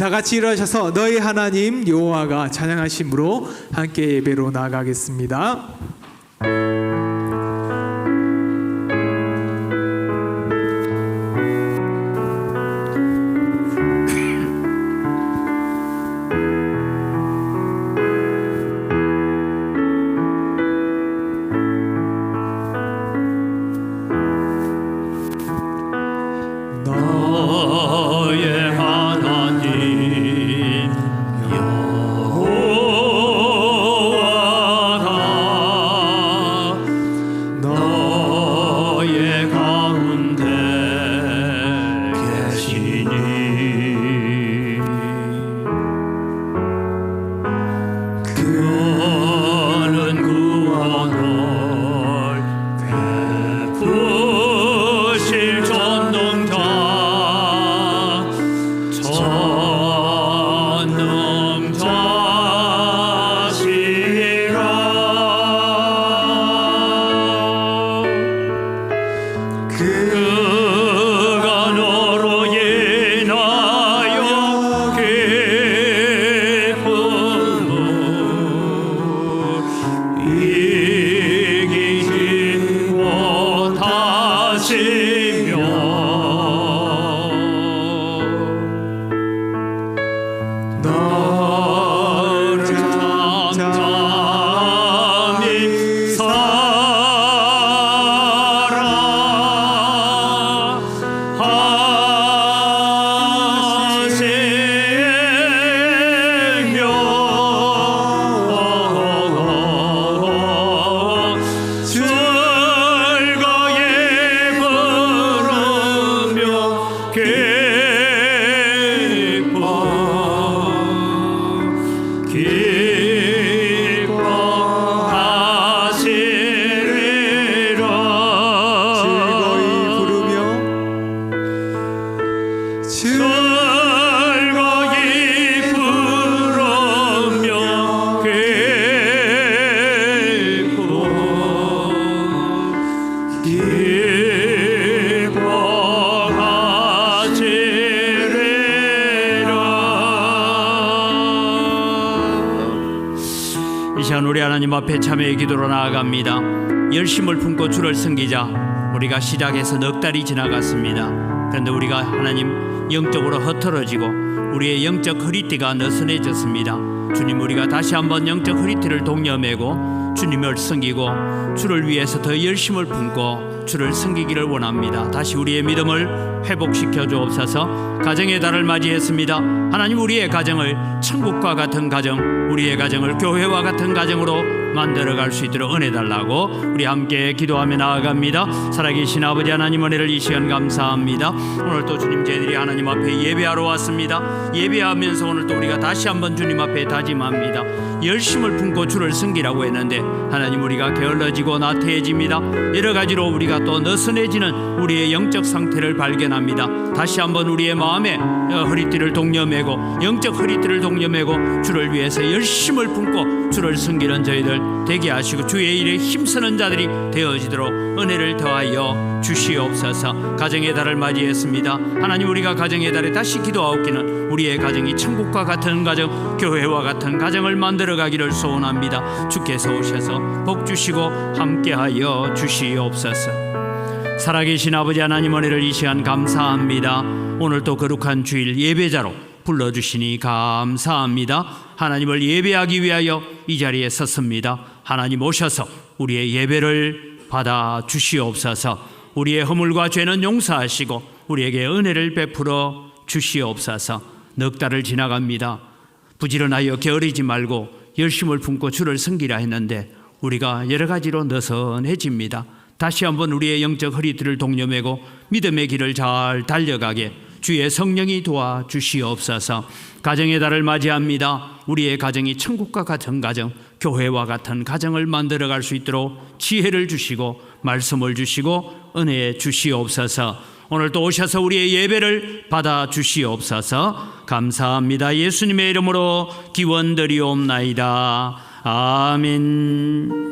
다 같이 일어나셔서 너희 하나님 여호와가 찬양하심으로 함께 예배로 나아가겠습니다. 너의 하나님 여호와가 너의 가운데 계시니 그는 구원을 베푸실 전능자 그가 너로 인하여 기쁨을 이기지 못하시며 너를 잠잠히 즐거이 부르며 이 시간 우리 하나님 앞에 참회의 기도로 나아갑니다. 열심을 품고 주를 섬기자. 우리가 시작해서 넉 달이 지나갔습니다. 그런데 우리가 하나님 영적으로 흐트러지고 우리의 영적 허리띠가 느슨해졌습니다. 주님, 우리가 다시 한번 영적 허리띠를 동여매고 주님을 섬기고 주를 위해서 더 열심을 품고 주를 섬기기를 원합니다. 다시 우리의 믿음을 회복시켜 주옵소서. 가정의 달을 맞이했습니다. 하나님, 우리의 가정을 천국과 같은 가정, 우리의 가정을 교회와 같은 가정으로 만들어갈 수 있도록 은혜 달라고 우리 함께 기도하며 나아갑니다. 살아계신 아버지 하나님, 은혜를 이 시간 감사합니다. 오늘 또 주님, 저희들이 하나님 앞에 예배하러 왔습니다. 예배하면서 오늘 또 우리가 다시 한번 주님 앞에 다짐합니다. 열심을 품고 주를 섬기라고 했는데 하나님, 우리가 게을러지고 나태해집니다. 여러 가지로 우리가 또 느슨해지는 우리의 영적 상태를 발견합니다. 다시 한번 우리의 마음에 허리띠를 동여매고 영적 허리띠를 동여매고 주를 위해서 열심을 품고 주를 섬기는 저희들 되게 하시고 주의 일에 힘쓰는 자들이 되어지도록 은혜를 더하여 주시옵소서. 가정의 달을 맞이했습니다. 하나님, 우리가 가정의 달에 다시 기도하옵기는 우리의 가정이 천국과 같은 가정, 교회와 같은 가정을 만들어가기를 소원합니다. 주께서 오셔서 복 주시고 함께하여 주시옵소서. 살아계신 아버지 하나님, 은혜를 이 시간 감사합니다. 오늘 또 거룩한 주일 예배자로 불러주시니 감사합니다. 하나님을 예배하기 위하여 이 자리에 섰습니다. 하나님 오셔서 우리의 예배를 받아 주시옵소서. 우리의 허물과 죄는 용서하시고 우리에게 은혜를 베풀어 주시옵소서. 넉 달을 지나갑니다. 부지런하여 게으르지 말고 열심을 품고 주를 섬기라 했는데 우리가 여러 가지로 느슨해집니다. 다시 한번 우리의 영적 허리띠를 동여매고 믿음의 길을 잘 달려가게 주의 성령이 도와주시옵소서. 가정의 달을 맞이합니다. 우리의 가정이 천국과 같은 가정, 교회와 같은 가정을 만들어갈 수 있도록 지혜를 주시고 말씀을 주시고 은혜 주시옵소서. 오늘 또 오셔서 우리의 예배를 받아 주시옵소서. 감사합니다. 예수님의 이름으로 기원드리옵나이다. 아멘.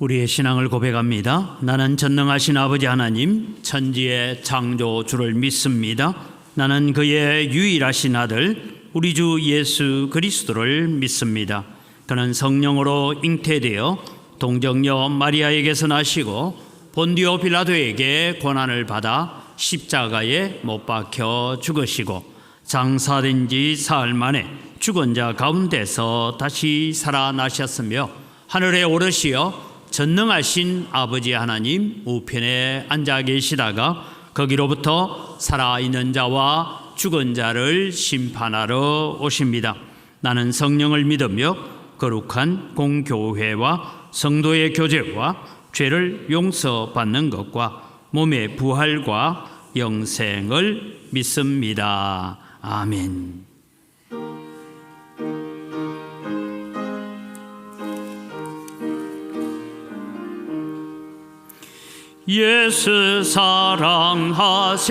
우리의 신앙을 고백합니다. 나는 전능하신 아버지 하나님, 천지의 창조주를 믿습니다. 나는 그의 유일하신 아들 우리 주 예수 그리스도를 믿습니다. 그는 성령으로 잉태되어 동정녀 마리아에게서 나시고 본디오 빌라도에게 고난을 받아 십자가에 못 박혀 죽으시고 장사된 지 사흘 만에 죽은 자 가운데서 다시 살아나셨으며 하늘에 오르시어 전능하신 아버지 하나님 우편에 앉아 계시다가 거기로부터 살아있는 자와 죽은 자를 심판하러 오십니다. 나는 성령을 믿으며 거룩한 공교회와 성도의 교제와 죄를 용서받는 것과 몸의 부활과 영생을 믿습니다. 아멘. 예수 사랑하심을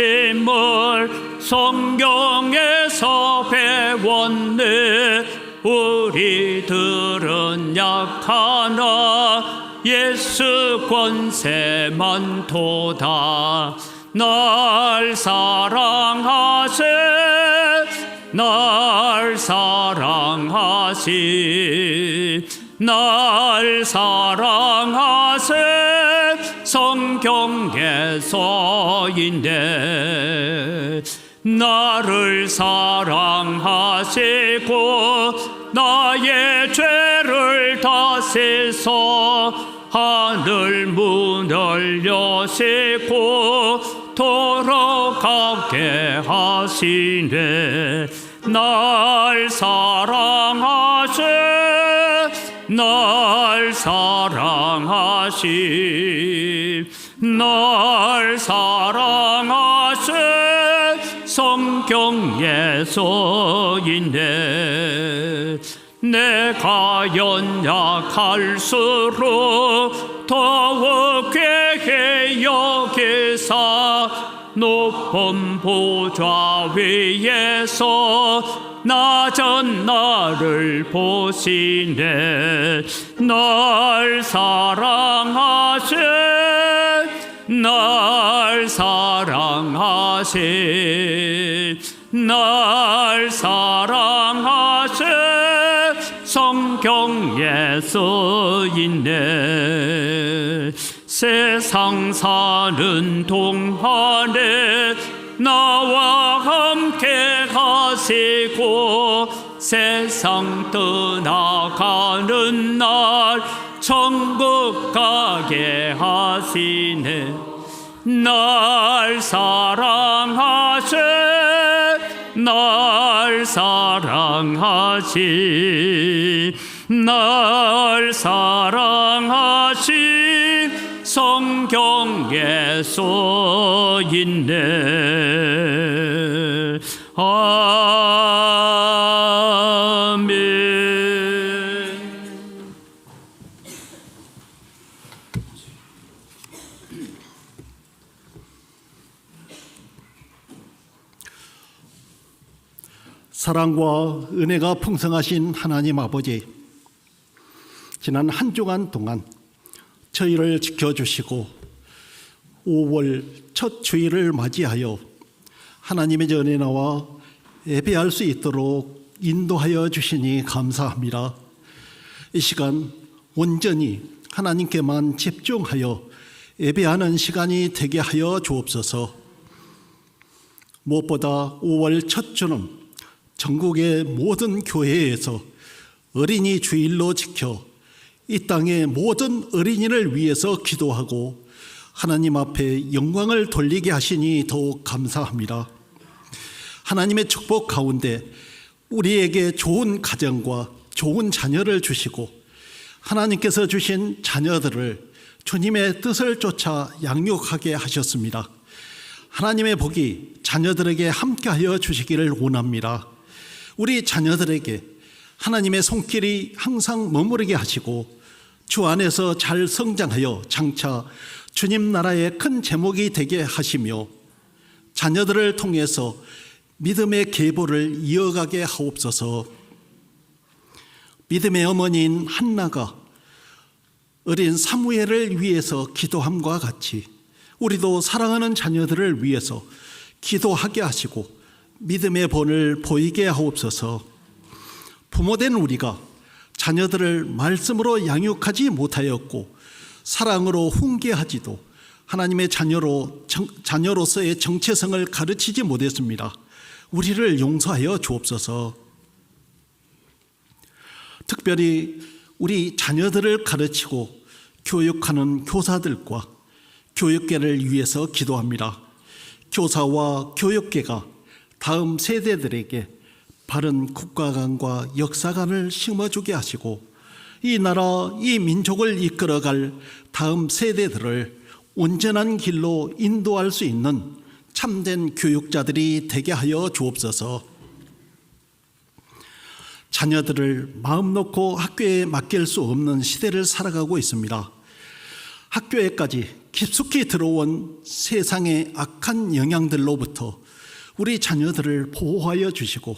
성경에서 배웠네. 우리들은 약하나 예수 권세 많도다. 날 사랑하세 날 사랑하시 날 사랑하세 성경에서인데 나를 사랑하시고 나의 죄를 다시서 하늘 문을 여시고 돌아가게 하시네. 날 사랑하시 날 사랑하시 날 사랑하시 성경에서인데 내가 연약할수록 더욱 괴게 여기사 높은 보좌 위에서 낮은 나를 보시네. 날 사랑하시 날 사랑하시 날 사랑하시 성경에서인네. 세상 사는 동안에 나와 함께 가시고 세상 떠나가는 날 천국 가게 하시네. 날 사랑하시 날 사랑하시 날 사랑하시 성경에서인네. 아멘. 사랑과 은혜가 풍성하신 하나님 아버지, 지난 한 주간 동안 저희를 지켜주시고 5월 첫 주일을 맞이하여 하나님의 전에 나와 예배할 수 있도록 인도하여 주시니 감사합니다. 이 시간 온전히 하나님께만 집중하여 예배하는 시간이 되게 하여 주옵소서. 무엇보다 5월 첫 주는 전국의 모든 교회에서 어린이 주일로 지켜 이 땅의 모든 어린이를 위해서 기도하고 하나님 앞에 영광을 돌리게 하시니 더욱 감사합니다. 하나님의 축복 가운데 우리에게 좋은 가정과 좋은 자녀를 주시고 하나님께서 주신 자녀들을 주님의 뜻을 쫓아 양육하게 하셨습니다. 하나님의 복이 자녀들에게 함께하여 주시기를 원합니다. 우리 자녀들에게 하나님의 손길이 항상 머무르게 하시고 주 안에서 잘 성장하여 장차 주님 나라의 큰 제목이 되게 하시며 자녀들을 통해서 믿음의 계보를 이어가게 하옵소서. 믿음의 어머니인 한나가 어린 사무엘을 위해서 기도함과 같이 우리도 사랑하는 자녀들을 위해서 기도하게 하시고 믿음의 본을 보이게 하옵소서. 부모된 우리가 자녀들을 말씀으로 양육하지 못하였고 사랑으로 훈계하지도 하나님의 자녀로서의 정체성을 가르치지 못했습니다. 우리를 용서하여 주옵소서. 특별히 우리 자녀들을 가르치고 교육하는 교사들과 교육계를 위해서 기도합니다. 교사와 교육계가 다음 세대들에게 바른 국가관과 역사관을 심어주게 하시고 이 나라, 이 민족을 이끌어갈 다음 세대들을 온전한 길로 인도할 수 있는 참된 교육자들이 되게 하여 주옵소서. 자녀들을 마음 놓고 학교에 맡길 수 없는 시대를 살아가고 있습니다. 학교에까지 깊숙이 들어온 세상의 악한 영향들로부터 우리 자녀들을 보호하여 주시고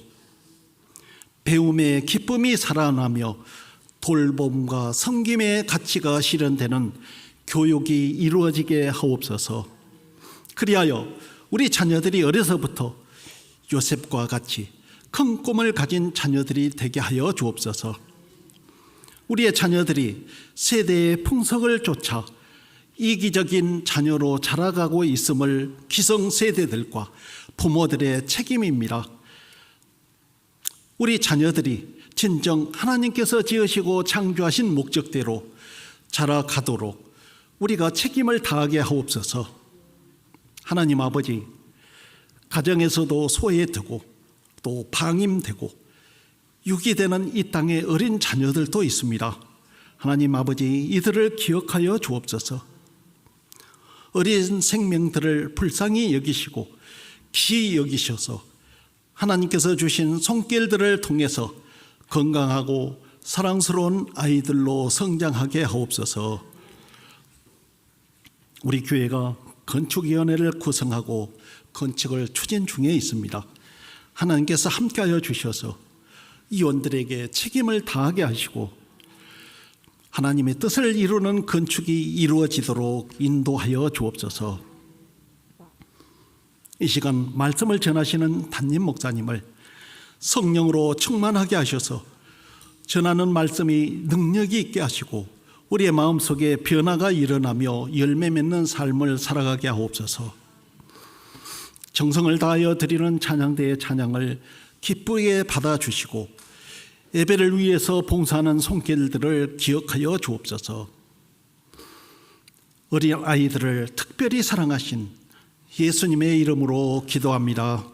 배움의 기쁨이 살아나며 돌봄과 섬김의 가치가 실현되는 교육이 이루어지게 하옵소서. 그리하여 우리 자녀들이 어려서부터 요셉과 같이 큰 꿈을 가진 자녀들이 되게 하여 주옵소서. 우리의 자녀들이 세대의 풍속을 쫓아 이기적인 자녀로 자라가고 있음을 기성세대들과 부모들의 책임입니다. 우리 자녀들이 진정 하나님께서 지으시고 창조하신 목적대로 자라가도록 우리가 책임을 다하게 하옵소서. 하나님 아버지, 가정에서도 소외되고 또 방임되고 유기되는 이 땅의 어린 자녀들도 있습니다. 하나님 아버지, 이들을 기억하여 주옵소서. 어린 생명들을 불쌍히 여기시고 귀히 여기셔서 하나님께서 주신 손길들을 통해서 건강하고 사랑스러운 아이들로 성장하게 하옵소서. 우리 교회가 건축위원회를 구성하고 건축을 추진 중에 있습니다. 하나님께서 함께하여 주셔서 이원들에게 책임을 다하게 하시고 하나님의 뜻을 이루는 건축이 이루어지도록 인도하여 주옵소서. 이 시간 말씀을 전하시는 담임 목사님을 성령으로 충만하게 하셔서 전하는 말씀이 능력이 있게 하시고 우리의 마음속에 변화가 일어나며 열매 맺는 삶을 살아가게 하옵소서. 정성을 다하여 드리는 찬양대의 찬양을 기쁘게 받아주시고 예배를 위해서 봉사하는 손길들을 기억하여 주옵소서. 어린 아이들을 특별히 사랑하신 예수님의 이름으로 기도합니다.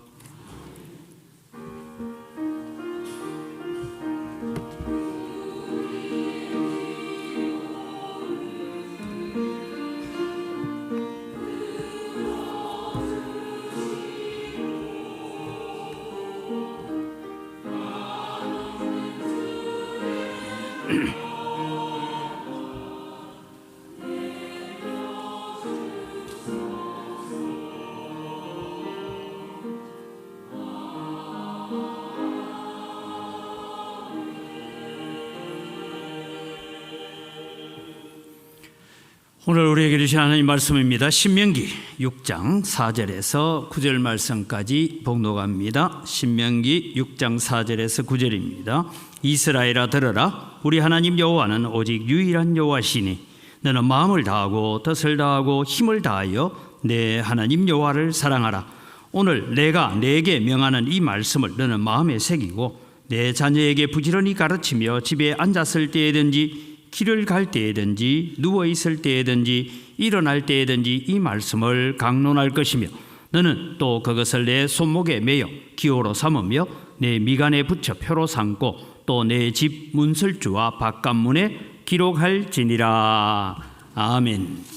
오늘 우리에게 주신 하나님 말씀입니다. 신명기 6장 4절에서 9절 말씀까지 복록합니다. 신명기 6장 4절에서 9절입니다. 이스라엘아 들으라. 우리 하나님 여호와는 오직 유일한 여호와시니 너는 마음을 다하고 뜻을 다하고 힘을 다하여 내 하나님 여호와를 사랑하라. 오늘 내가 네게 명하는 이 말씀을 너는 마음에 새기고 내 자녀에게 부지런히 가르치며 집에 앉았을 때에든지 길을 갈 때에든지 누워 있을 때에든지 일어날 때에든지 이 말씀을 강론할 것이며 너는 또 그것을 내 손목에 매여 기호로 삼으며 내 미간에 붙여 표로 삼고 또 내 집 문설주와 바깥문에 기록할지니라. 아멘.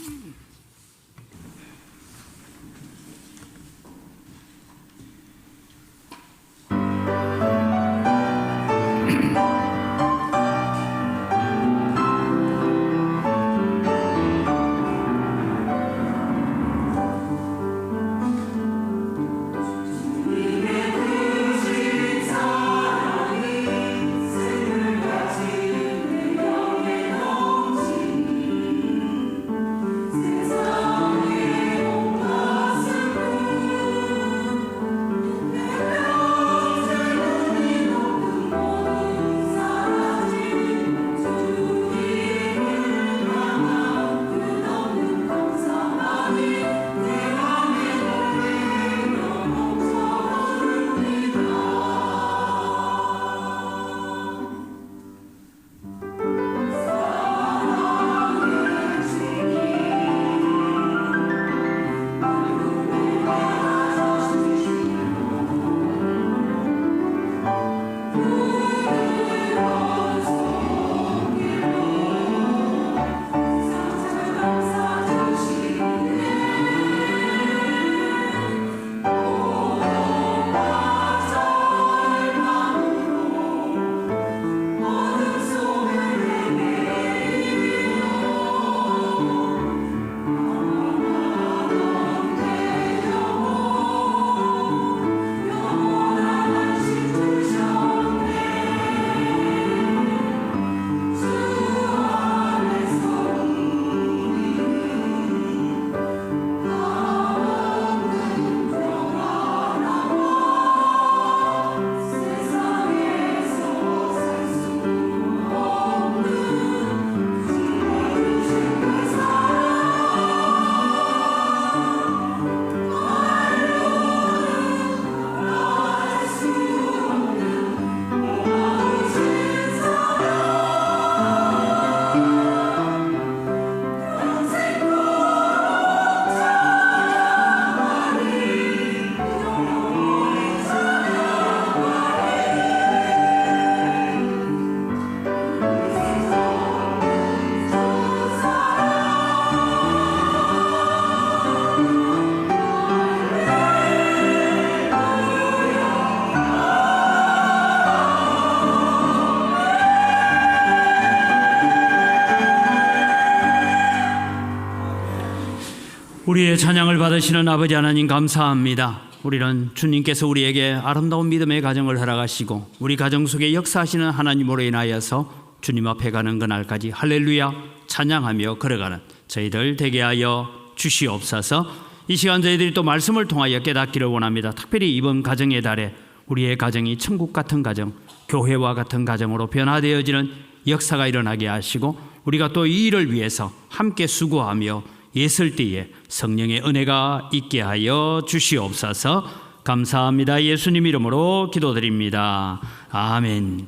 우리의 찬양을 받으시는 아버지 하나님 감사합니다. 우리는 주님께서 우리에게 아름다운 믿음의 가정을 허락하시고 우리 가정 속에 역사하시는 하나님으로 인하여서 주님 앞에 가는 그날까지 할렐루야 찬양하며 걸어가는 저희들 되게 하여 주시옵소서. 이 시간 저희들이 또 말씀을 통하여 깨닫기를 원합니다. 특별히 이번 가정의 달에 우리의 가정이 천국 같은 가정, 교회와 같은 가정으로 변화되어지는 역사가 일어나게 하시고 우리가 또 이 일을 위해서 함께 수고하며 예설 때에 성령의 은혜가 있게 하여 주시옵소서. 감사합니다. 예수님 이름으로 기도드립니다. 아멘.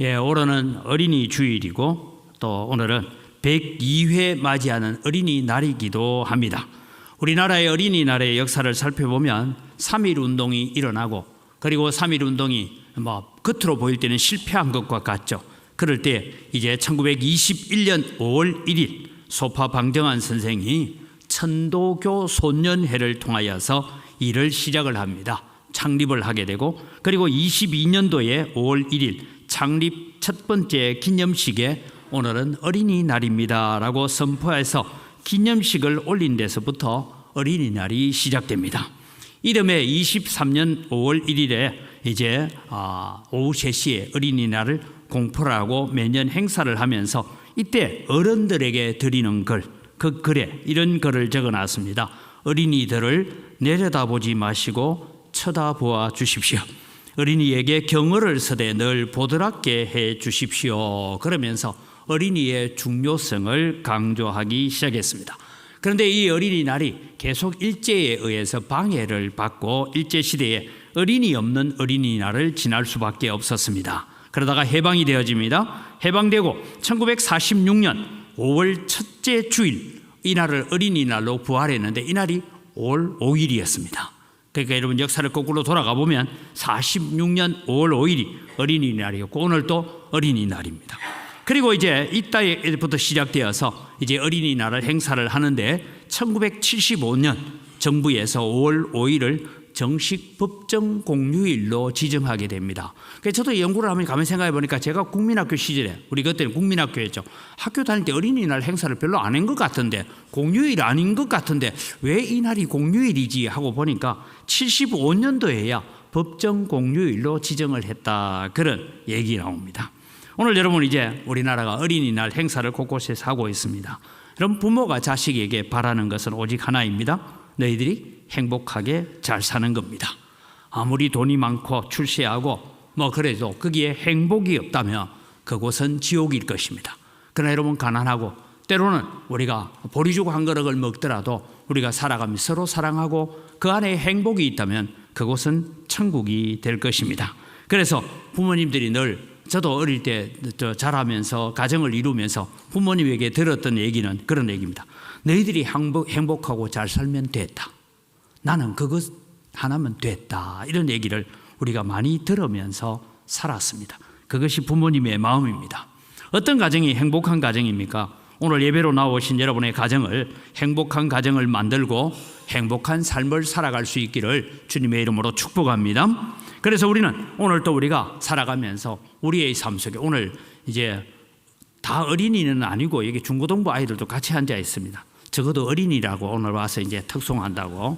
예, 올해는 어린이 주일이고 또 오늘은 102회 맞이하는 어린이날이기도 합니다. 우리나라의 어린이날의 역사를 살펴보면 3.1 운동이 일어나고 그리고 3.1 운동이 겉으로 보일 때는 실패한 것과 같죠. 그럴 때 이제 1921년 5월 1일 소파 방정환 선생이 천도교 소년회를 통하여서 일을 시작을 합니다. 창립을 하게 되고 그리고 22년도에 5월 1일 창립 첫 번째 기념식에 오늘은 어린이날입니다 라고 선포해서 기념식을 올린 데서부터 어린이날이 시작됩니다. 이듬해 23년 5월 1일에 이제 오후 3시에 어린이날을 공포를 하고 매년 행사를 하면서 이때 어른들에게 드리는 글, 그 글에 이런 글을 적어놨습니다. 어린이들을 내려다보지 마시고 쳐다보아 주십시오. 어린이에게 경어를 서되 늘 보드랍게 해 주십시오. 그러면서 어린이의 중요성을 강조하기 시작했습니다. 그런데 이 어린이날이 계속 일제에 의해서 방해를 받고 일제시대에 어린이 없는 어린이날을 지날 수밖에 없었습니다. 그러다가 해방이 되어집니다. 해방되고 1946년 5월 첫째 주일 이날을 어린이날로 부활했는데 이날이 5월 5일이었습니다. 그러니까 여러분 역사를 거꾸로 돌아가 보면 46년 5월 5일이 어린이날이었고 오늘 또 어린이날입니다. 그리고 이제 이때부터 시작되어서 이제 어린이날을 행사를 하는데 1975년 정부에서 5월 5일을 정식 법정 공휴일로 지정하게 됩니다. 그래서 저도 연구를 하면 가만히 생각해 보니까 제가 국민학교 시절에 우리 그때는 국민학교였죠. 학교 다닐 때 어린이날 행사를 별로 안 한 것 같은데 공휴일 아닌 것 같은데 왜 이 날이 공휴일이지 하고 보니까 75년도에야 법정 공휴일로 지정을 했다 그런 얘기 나옵니다. 오늘 여러분 이제 우리나라가 어린이날 행사를 곳곳에서 하고 있습니다. 여러분 부모가 자식에게 바라는 것은 오직 하나입니다. 너희들이 행복하게 잘 사는 겁니다. 아무리 돈이 많고 출세하고 그래도 거기에 행복이 없다면 그곳은 지옥일 것입니다. 그러나 여러분 가난하고 때로는 우리가 보리죽 한 그릇을 먹더라도 우리가 살아가며 서로 사랑하고 그 안에 행복이 있다면 그곳은 천국이 될 것입니다. 그래서 부모님들이 늘 저도 어릴 때 자라면서 가정을 이루면서 부모님에게 들었던 얘기는 그런 얘기입니다. 너희들이 행복하고 잘 살면 됐다. 나는 그것 하나면 됐다. 이런 얘기를 우리가 많이 들으면서 살았습니다. 그것이 부모님의 마음입니다. 어떤 가정이 행복한 가정입니까? 오늘 예배로 나오신 여러분의 가정을 행복한 가정을 만들고 행복한 삶을 살아갈 수 있기를 주님의 이름으로 축복합니다. 그래서 우리는 오늘 또 우리가 살아가면서 우리의 삶 속에 오늘 이제 다 어린이는 아니고 여기 중고등부 아이들도 같이 앉아 있습니다. 적어도 어린이라고 오늘 와서 이제 특송한다고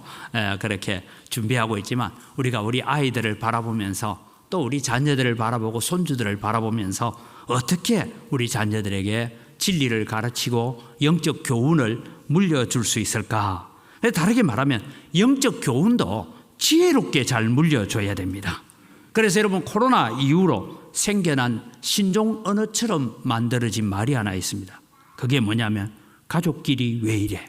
그렇게 준비하고 있지만 우리가 우리 아이들을 바라보면서 또 우리 자녀들을 바라보고 손주들을 바라보면서 어떻게 우리 자녀들에게 진리를 가르치고 영적 교훈을 물려줄 수 있을까? 다르게 말하면 영적 교훈도 지혜롭게 잘 물려줘야 됩니다. 그래서 여러분 코로나 이후로 생겨난 신종 언어처럼 만들어진 말이 하나 있습니다. 그게 뭐냐면 가족끼리 왜 이래?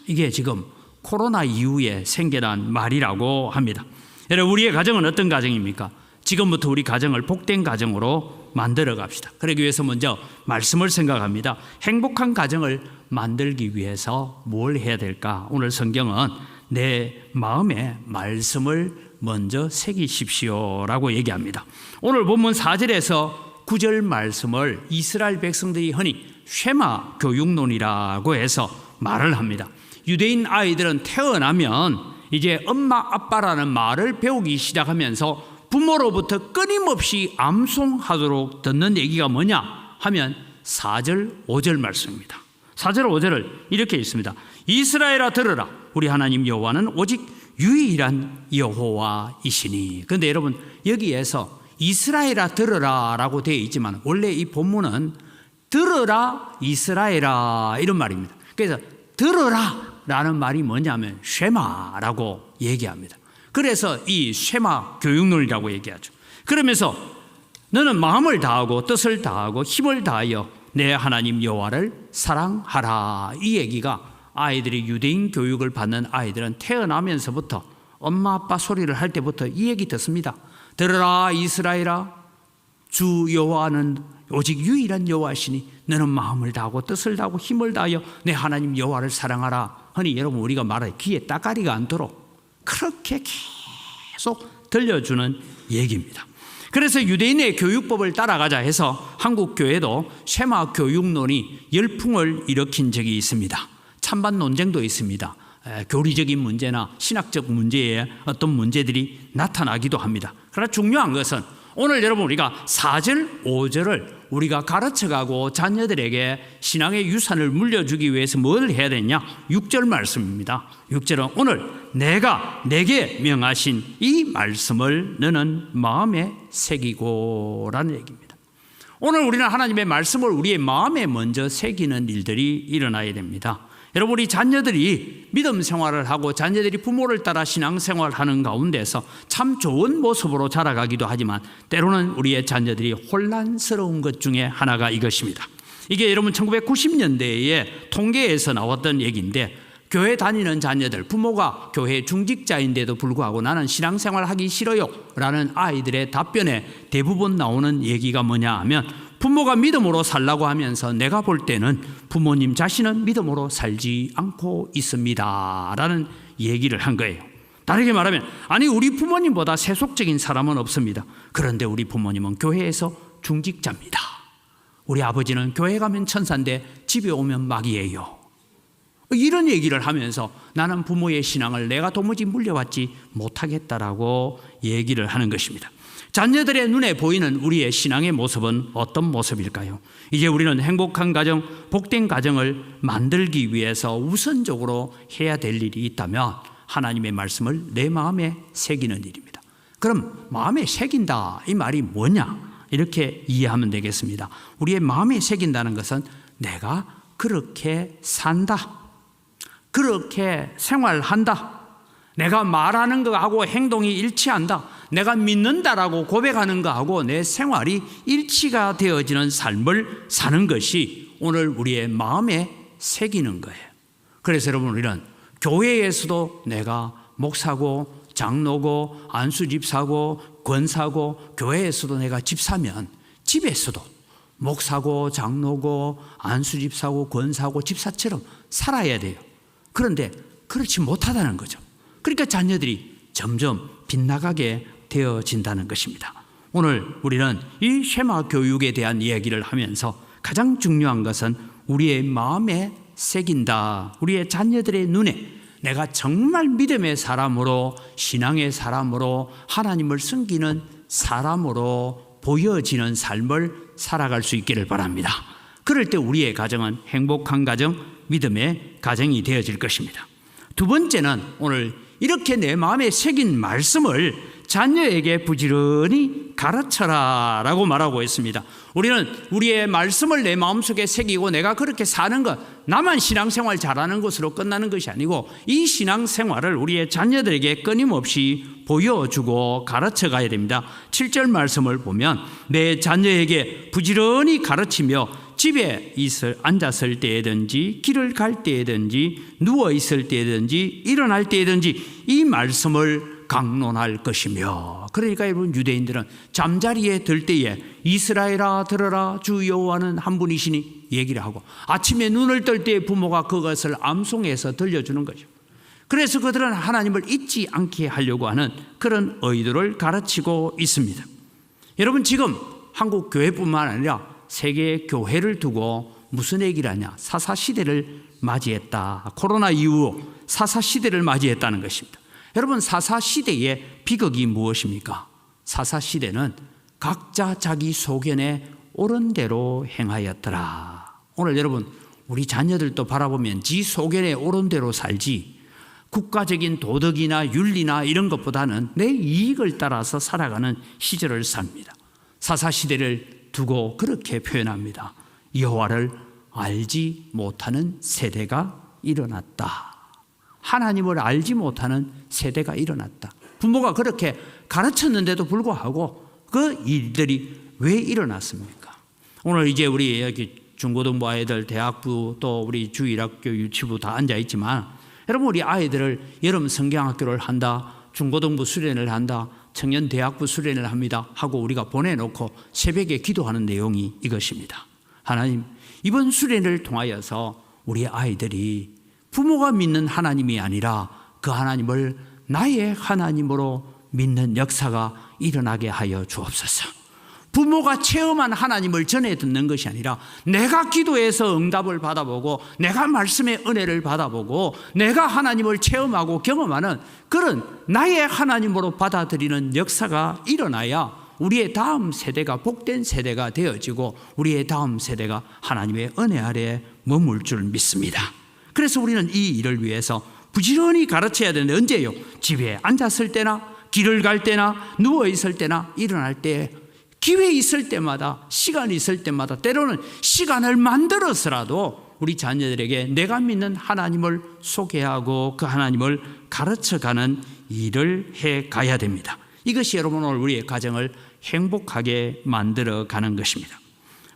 이게 지금 코로나 이후에 생겨난 말이라고 합니다. 여러분 우리의 가정은 어떤 가정입니까? 지금부터 우리 가정을 복된 가정으로 만들어 갑시다. 그러기 위해서 먼저 말씀을 생각합니다. 행복한 가정을 만들기 위해서 뭘 해야 될까? 오늘 성경은 내 마음에 말씀을 먼저 새기십시오라고 얘기합니다. 오늘 본문 4절에서 9절 말씀을 이스라엘 백성들이 흔히 쉐마 교육론이라고 해서 말을 합니다. 유대인 아이들은 태어나면 이제 엄마 아빠라는 말을 배우기 시작하면서 부모로부터 끊임없이 암송하도록 듣는 얘기가 뭐냐 하면 4절 5절 말씀입니다. 4절 5절을 이렇게 읽습니다. 이스라엘아 들으라. 우리 하나님 여호와는 오직 유일한 여호와이시니. 그런데 여러분 여기에서 이스라엘아 들으라 라고 되어 있지만 원래 이 본문은 들으라 이스라엘아 이런 말입니다. 그래서 들으라 라는 말이 뭐냐면 쉐마라고 얘기합니다. 그래서 이 쉐마 교육론이라고 얘기하죠. 그러면서 너는 마음을 다하고 뜻을 다하고 힘을 다하여 내 하나님 여호와를 사랑하라. 이 얘기가 아이들이 유대인 교육을 받는 아이들은 태어나면서부터 엄마 아빠 소리를 할 때부터 이 얘기 듣습니다. 들으라 이스라엘아, 주 여호와는 오직 유일한 여호와시니 너는 마음을 다하고 뜻을 다하고 힘을 다하여 내 하나님 여호와를 사랑하라. 하니 여러분 우리가 말해 귀에 따까리가 않도록 그렇게 계속 들려주는 얘기입니다. 그래서 유대인의 교육법을 따라가자 해서 한국 교회도 쉐마 교육론이 열풍을 일으킨 적이 있습니다. 찬반 논쟁도 있습니다. 교리적인 문제나 신학적 문제에 어떤 문제들이 나타나기도 합니다. 그러나 중요한 것은 오늘 여러분 우리가 4절, 5절을 우리가 가르쳐가고 자녀들에게 신앙의 유산을 물려주기 위해서 뭘 해야 되냐? 6절 말씀입니다. 6절은 오늘 내가 내게 명하신 이 말씀을 너는 마음에 새기고 라는 얘기입니다. 오늘 우리는 하나님의 말씀을 우리의 마음에 먼저 새기는 일들이 일어나야 됩니다. 여러분 우리 자녀들이 믿음 생활을 하고 자녀들이 부모를 따라 신앙생활을 하는 가운데서 참 좋은 모습으로 자라가기도 하지만 때로는 우리의 자녀들이 혼란스러운 것 중에 하나가 이것입니다. 이게 여러분 1990년대에 통계에서 나왔던 얘기인데 교회 다니는 자녀들, 부모가 교회 중직자인데도 불구하고 나는 신앙생활 하기 싫어요 라는 아이들의 답변에 대부분 나오는 얘기가 뭐냐 하면 부모가 믿음으로 살라고 하면서 내가 볼 때는 부모님 자신은 믿음으로 살지 않고 있습니다 라는 얘기를 한 거예요. 다르게 말하면 아니 우리 부모님보다 세속적인 사람은 없습니다. 그런데 우리 부모님은 교회에서 중직자입니다. 우리 아버지는 교회 가면 천사인데 집에 오면 마귀예요. 이런 얘기를 하면서 나는 부모의 신앙을 내가 도무지 물려받지 못하겠다라고 얘기를 하는 것입니다. 자녀들의 눈에 보이는 우리의 신앙의 모습은 어떤 모습일까요? 이제 우리는 행복한 가정, 복된 가정을 만들기 위해서 우선적으로 해야 될 일이 있다면 하나님의 말씀을 내 마음에 새기는 일입니다. 그럼 마음에 새긴다 이 말이 뭐냐? 이렇게 이해하면 되겠습니다. 우리의 마음에 새긴다는 것은 내가 그렇게 산다, 그렇게 생활한다, 내가 말하는 거하고 행동이 일치한다, 내가 믿는다라고 고백하는 거하고 내 생활이 일치가 되어지는 삶을 사는 것이 오늘 우리의 마음에 새기는 거예요. 그래서 여러분 우리는 교회에서도 내가 목사고 장로고 안수집사고 권사고 교회에서도 내가 집사면 집에서도 목사고 장로고 안수집사고 권사고 집사처럼 살아야 돼요. 그런데 그렇지 못하다는 거죠. 그러니까 자녀들이 점점 빗나가게 되어진다는 것입니다. 오늘 우리는 이 쉐마 교육에 대한 이야기를 하면서 가장 중요한 것은 우리의 마음에 새긴다. 우리의 자녀들의 눈에 내가 정말 믿음의 사람으로 신앙의 사람으로 하나님을 섬기는 사람으로 보여지는 삶을 살아갈 수 있기를 바랍니다. 그럴 때 우리의 가정은 행복한 가정, 믿음의 가정이 되어질 것입니다. 두 번째는 오늘 이렇게 내 마음에 새긴 말씀을 자녀에게 부지런히 가르쳐라 라고 말하고 있습니다. 우리는 우리의 말씀을 내 마음속에 새기고 내가 그렇게 사는 것, 나만 신앙생활 잘하는 것으로 끝나는 것이 아니고 이 신앙생활을 우리의 자녀들에게 끊임없이 보여주고 가르쳐 가야 됩니다. 7절 말씀을 보면 내 자녀에게 부지런히 가르치며 집에 앉았을 때든지 길을 갈 때든지 누워 있을 때든지 일어날 때든지 이 말씀을 강론할 것이며, 그러니까 여러분 유대인들은 잠자리에 들 때에 이스라엘아 들어라 주 여호와는 한 분이시니 얘기를 하고 아침에 눈을 뜰 때 부모가 그것을 암송해서 들려주는 거죠. 그래서 그들은 하나님을 잊지 않게 하려고 하는 그런 의도를 가르치고 있습니다. 여러분 지금 한국 교회뿐만 아니라 세계 교회를 두고 무슨 얘기를 하냐? 사사시대를 맞이했다. 코로나 이후 사사시대를 맞이했다는 것입니다. 여러분 사사시대의 비극이 무엇입니까? 사사시대는 각자 자기 소견에 옳은 대로 행하였더라. 오늘 여러분 우리 자녀들도 바라보면 지 소견에 옳은 대로 살지 국가적인 도덕이나 윤리나 이런 것보다는 내 이익을 따라서 살아가는 시절을 삽니다. 사사시대를 두고 그렇게 표현합니다. 여호와를 알지 못하는 세대가 일어났다. 하나님을 알지 못하는 세대가 일어났다. 부모가 그렇게 가르쳤는데도 불구하고 그 일들이 왜 일어났습니까? 오늘 이제 우리 여기 중고등부 아이들, 대학부 또 우리 주일학교, 유치부 다 앉아 있지만 여러분 우리 아이들을 여름 성경학교를 한다, 중고등부 수련을 한다, 청년 대학부 수련을 합니다 하고 우리가 보내놓고 새벽에 기도하는 내용이 이것입니다. 하나님, 이번 수련을 통하여서 우리 아이들이 부모가 믿는 하나님이 아니라 그 하나님을 나의 하나님으로 믿는 역사가 일어나게 하여 주옵소서. 부모가 체험한 하나님을 전해 듣는 것이 아니라 내가 기도해서 응답을 받아보고 내가 말씀의 은혜를 받아보고 내가 하나님을 체험하고 경험하는 그런 나의 하나님으로 받아들이는 역사가 일어나야 우리의 다음 세대가 복된 세대가 되어지고 우리의 다음 세대가 하나님의 은혜 아래에 머물 줄 믿습니다. 그래서 우리는 이 일을 위해서 부지런히 가르쳐야 되는데 언제요? 집에 앉았을 때나 길을 갈 때나 누워 있을 때나 일어날 때 기회 있을 때마다 시간이 있을 때마다 때로는 시간을 만들어서라도 우리 자녀들에게 내가 믿는 하나님을 소개하고 그 하나님을 가르쳐가는 일을 해가야 됩니다. 이것이 여러분 오늘 우리의 가정을 행복하게 만들어가는 것입니다.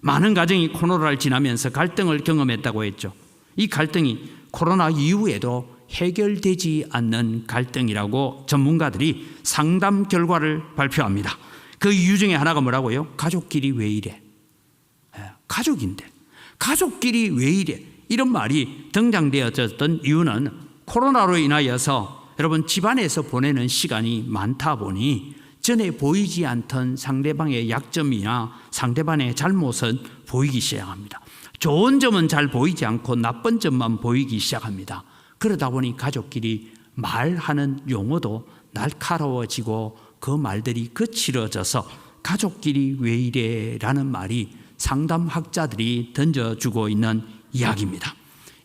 많은 가정이 코로나를 지나면서 갈등을 경험했다고 했죠. 이 갈등이 코로나 이후에도 해결되지 않는 갈등이라고 전문가들이 상담 결과를 발표합니다. 그 이유 중에 하나가 뭐라고요? 가족끼리 왜 이래? 가족인데 가족끼리 왜 이래? 이런 말이 등장되어졌던 이유는 코로나로 인하여서 여러분 집안에서 보내는 시간이 많다 보니 전에 보이지 않던 상대방의 약점이나 상대방의 잘못은 보이기 시작합니다. 좋은 점은 잘 보이지 않고 나쁜 점만 보이기 시작합니다. 그러다 보니 가족끼리 말하는 용어도 날카로워지고 그 말들이 거칠어져서 가족끼리 왜 이래 라는 말이 상담학자들이 던져주고 있는 이야기입니다.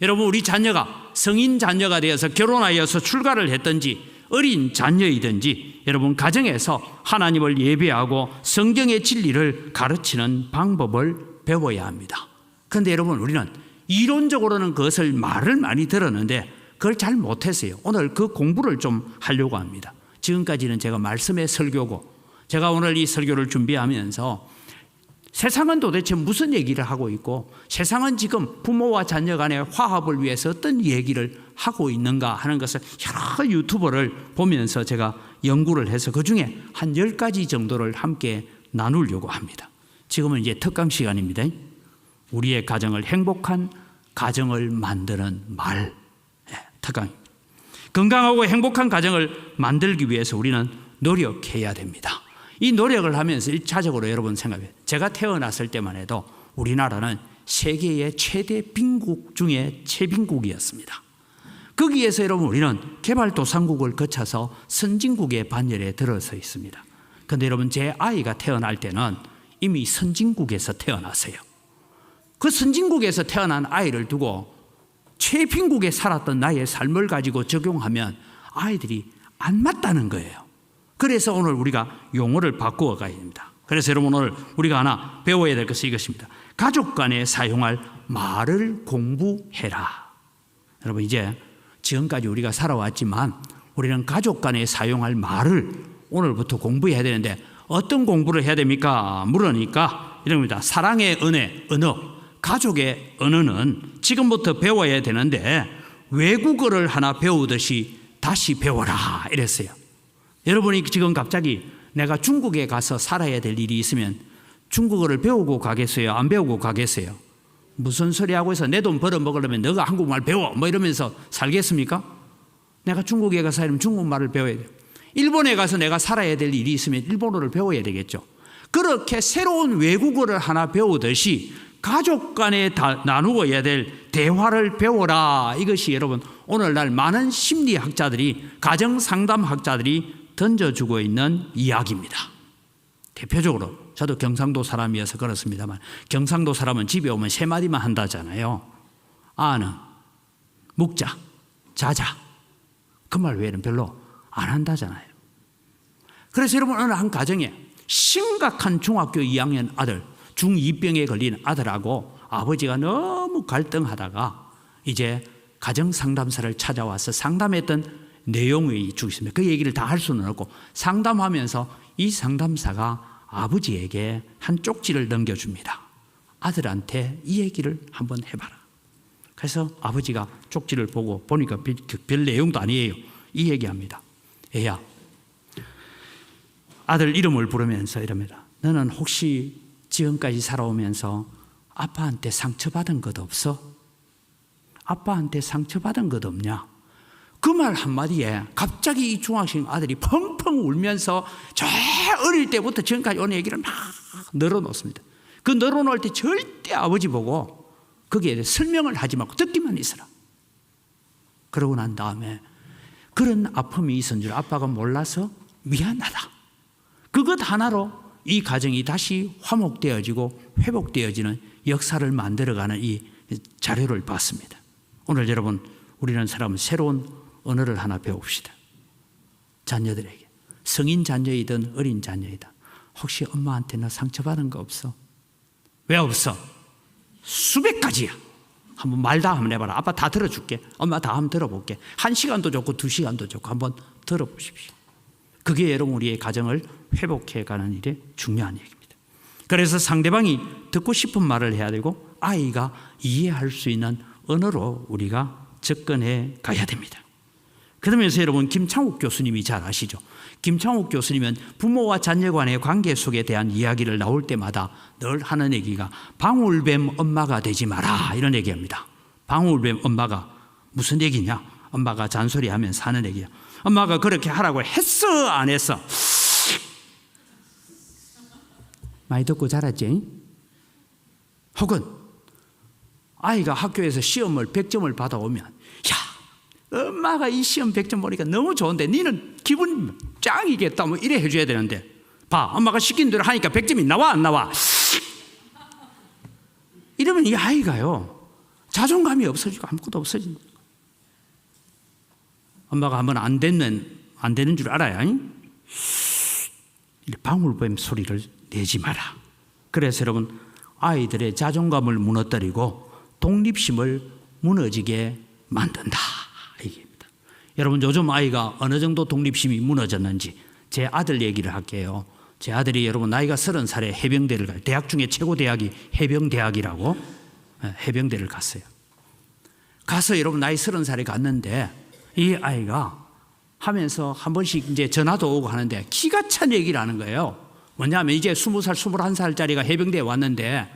여러분 우리 자녀가 성인 자녀가 되어서 결혼하여서 출가를 했든지 어린 자녀이든지 여러분 가정에서 하나님을 예배하고 성경의 진리를 가르치는 방법을 배워야 합니다. 그런데 여러분 우리는 이론적으로는 그것을 말을 많이 들었는데 그걸 잘 못했어요. 오늘 그 공부를 좀 하려고 합니다. 지금까지는 제가 말씀의 설교고 제가 오늘 이 설교를 준비하면서 세상은 도대체 무슨 얘기를 하고 있고 세상은 지금 부모와 자녀 간의 화합을 위해서 어떤 얘기를 하고 있는가 하는 것을 여러 유튜버를 보면서 제가 연구를 해서 그중에 한 10가지 정도를 함께 나누려고 합니다. 지금은 이제 특강 시간입니다. 우리의 가정을 행복한 가정을 만드는 말 특강입니다. 건강하고 행복한 가정을 만들기 위해서 우리는 노력해야 됩니다. 이 노력을 하면서 1차적으로 여러분 생각해요. 제가 태어났을 때만 해도 우리나라는 세계의 최대 빈국 중에 최빈국이었습니다. 거기에서 여러분 우리는 개발도상국을 거쳐서 선진국의 반열에 들어서 있습니다. 그런데 여러분 제 아이가 태어날 때는 이미 선진국에서 태어났어요. 그 선진국에서 태어난 아이를 두고 최빈국에 살았던 나의 삶을 가지고 적용하면 아이들이 안 맞다는 거예요. 그래서 오늘 우리가 용어를 바꾸어 가야 됩니다. 그래서 여러분 오늘 우리가 하나 배워야 될 것은 이것입니다. 가족 간에 사용할 말을 공부해라. 여러분 이제 지금까지 우리가 살아왔지만 우리는 가족 간에 사용할 말을 오늘부터 공부해야 되는데 어떤 공부를 해야 됩니까? 물으니까 이럽니다. 사랑의 은혜, 언어. 가족의 언어는 지금부터 배워야 되는데 외국어를 하나 배우듯이 다시 배워라 이랬어요. 여러분이 지금 갑자기 내가 중국에 가서 살아야 될 일이 있으면 중국어를 배우고 가겠어요? 안 배우고 가겠어요? 무슨 소리 하고 해서 내 돈 벌어먹으려면 너가 한국말 배워 뭐 이러면서 살겠습니까? 내가 중국에 가서 살면 중국말을 배워야 돼요. 일본에 가서 내가 살아야 될 일이 있으면 일본어를 배워야 되겠죠. 그렇게 새로운 외국어를 하나 배우듯이 가족 간에 나누어야 될 대화를 배워라. 이것이 여러분 오늘날 많은 심리학자들이 가정상담학자들이 던져주고 있는 이야기입니다. 대표적으로 저도 경상도 사람이어서 그렇습니다만 경상도 사람은 집에 오면 3마디만 한다잖아요. 아는, 묵자, 자자. 그 말 외에는 별로 안 한다잖아요. 그래서 여러분 어느 한 가정에 심각한 중학교 2학년 아들, 중2병에 걸린 아들하고 아버지가 너무 갈등하다가 이제 가정상담사를 찾아와서 상담했던 내용이 있습니다. 그 얘기를 다 할 수는 없고 상담하면서 이 상담사가 아버지에게 한 쪽지를 넘겨줍니다. 아들한테 이 얘기를 한번 해봐라. 그래서 아버지가 쪽지를 보고 보니까 별 내용도 아니에요. 이 얘기합니다. 애야, 아들 이름을 부르면서 이럽니다. 너는 혹시 지금까지 살아오면서 아빠한테 상처받은 것 없어? 아빠한테 상처받은 것 없냐? 그 말 한마디에 갑자기 이 중학생 아들이 펑펑 울면서 저 어릴 때부터 지금까지 온 얘기를 막 늘어놓습니다. 그 늘어놓을 때 절대 아버지 보고 거기에 대해 설명을 하지 말고 듣기만 있어라. 그러고 난 다음에 그런 아픔이 있었는 줄 아빠가 몰라서 미안하다. 그것 하나로 이 가정이 다시 화목되어지고 회복되어지는 역사를 만들어가는 이 자료를 봤습니다. 오늘 여러분 우리는 사람은 새로운 언어를 하나 배웁시다. 자녀들에게 성인 자녀이든 어린 자녀이든 혹시 엄마한테 너 상처받은 거 없어? 왜 없어? 수백 가지야. 한번 말 다 한번 해봐라. 아빠 다 들어줄게. 엄마 다 한번 들어볼게. 1시간도 좋고 2시간도 좋고 한번 들어보십시오. 그게 여러분 우리의 가정을 회복해가는 일에 중요한 얘기입니다. 그래서 상대방이 듣고 싶은 말을 해야 되고 아이가 이해할 수 있는 언어로 우리가 접근해 가야 됩니다. 그러면서 여러분 김창욱 교수님이 잘 아시죠? 김창욱 교수님은 부모와 자녀 간의 관계 속에 대한 이야기를 나올 때마다 늘 하는 얘기가 방울뱀 엄마가 되지 마라 이런 얘기합니다. 방울뱀 엄마가 무슨 얘기냐? 엄마가 잔소리하면서 하는 얘기야. 엄마가 그렇게 하라고 했어 안 했어? 많이 듣고 자랐지? 혹은 아이가 학교에서 시험을 100점을 받아오면 야 엄마가 이 시험 100점 보니까 너무 좋은데 니는 기분 짱이겠다 뭐 이래 해줘야 되는데 봐 엄마가 시킨 대로 하니까 100점이 나와 안 나와? 이러면 이 아이가요 자존감이 없어지고 아무것도 없어진다. 엄마가 한번 안 되는 줄 알아야 방울뱀 소리를 내지 마라. 그래서 여러분 아이들의 자존감을 무너뜨리고 독립심을 무너지게 만든다 얘기입니다. 여러분 요즘 아이가 어느 정도 독립심이 무너졌는지 제 아들 얘기를 할게요. 제 아들이 여러분 나이가 30살에 해병대를 가요. 대학 중에 최고 대학이 해병대학이라고 해병대를 갔어요. 가서 여러분 나이 30살에 갔는데 이 아이가 하면서 한 번씩 이제 전화도 오고 하는데 기가 찬 얘기를 하는 거예요. 뭐냐면 이제 20살, 21살짜리가 해병대에 왔는데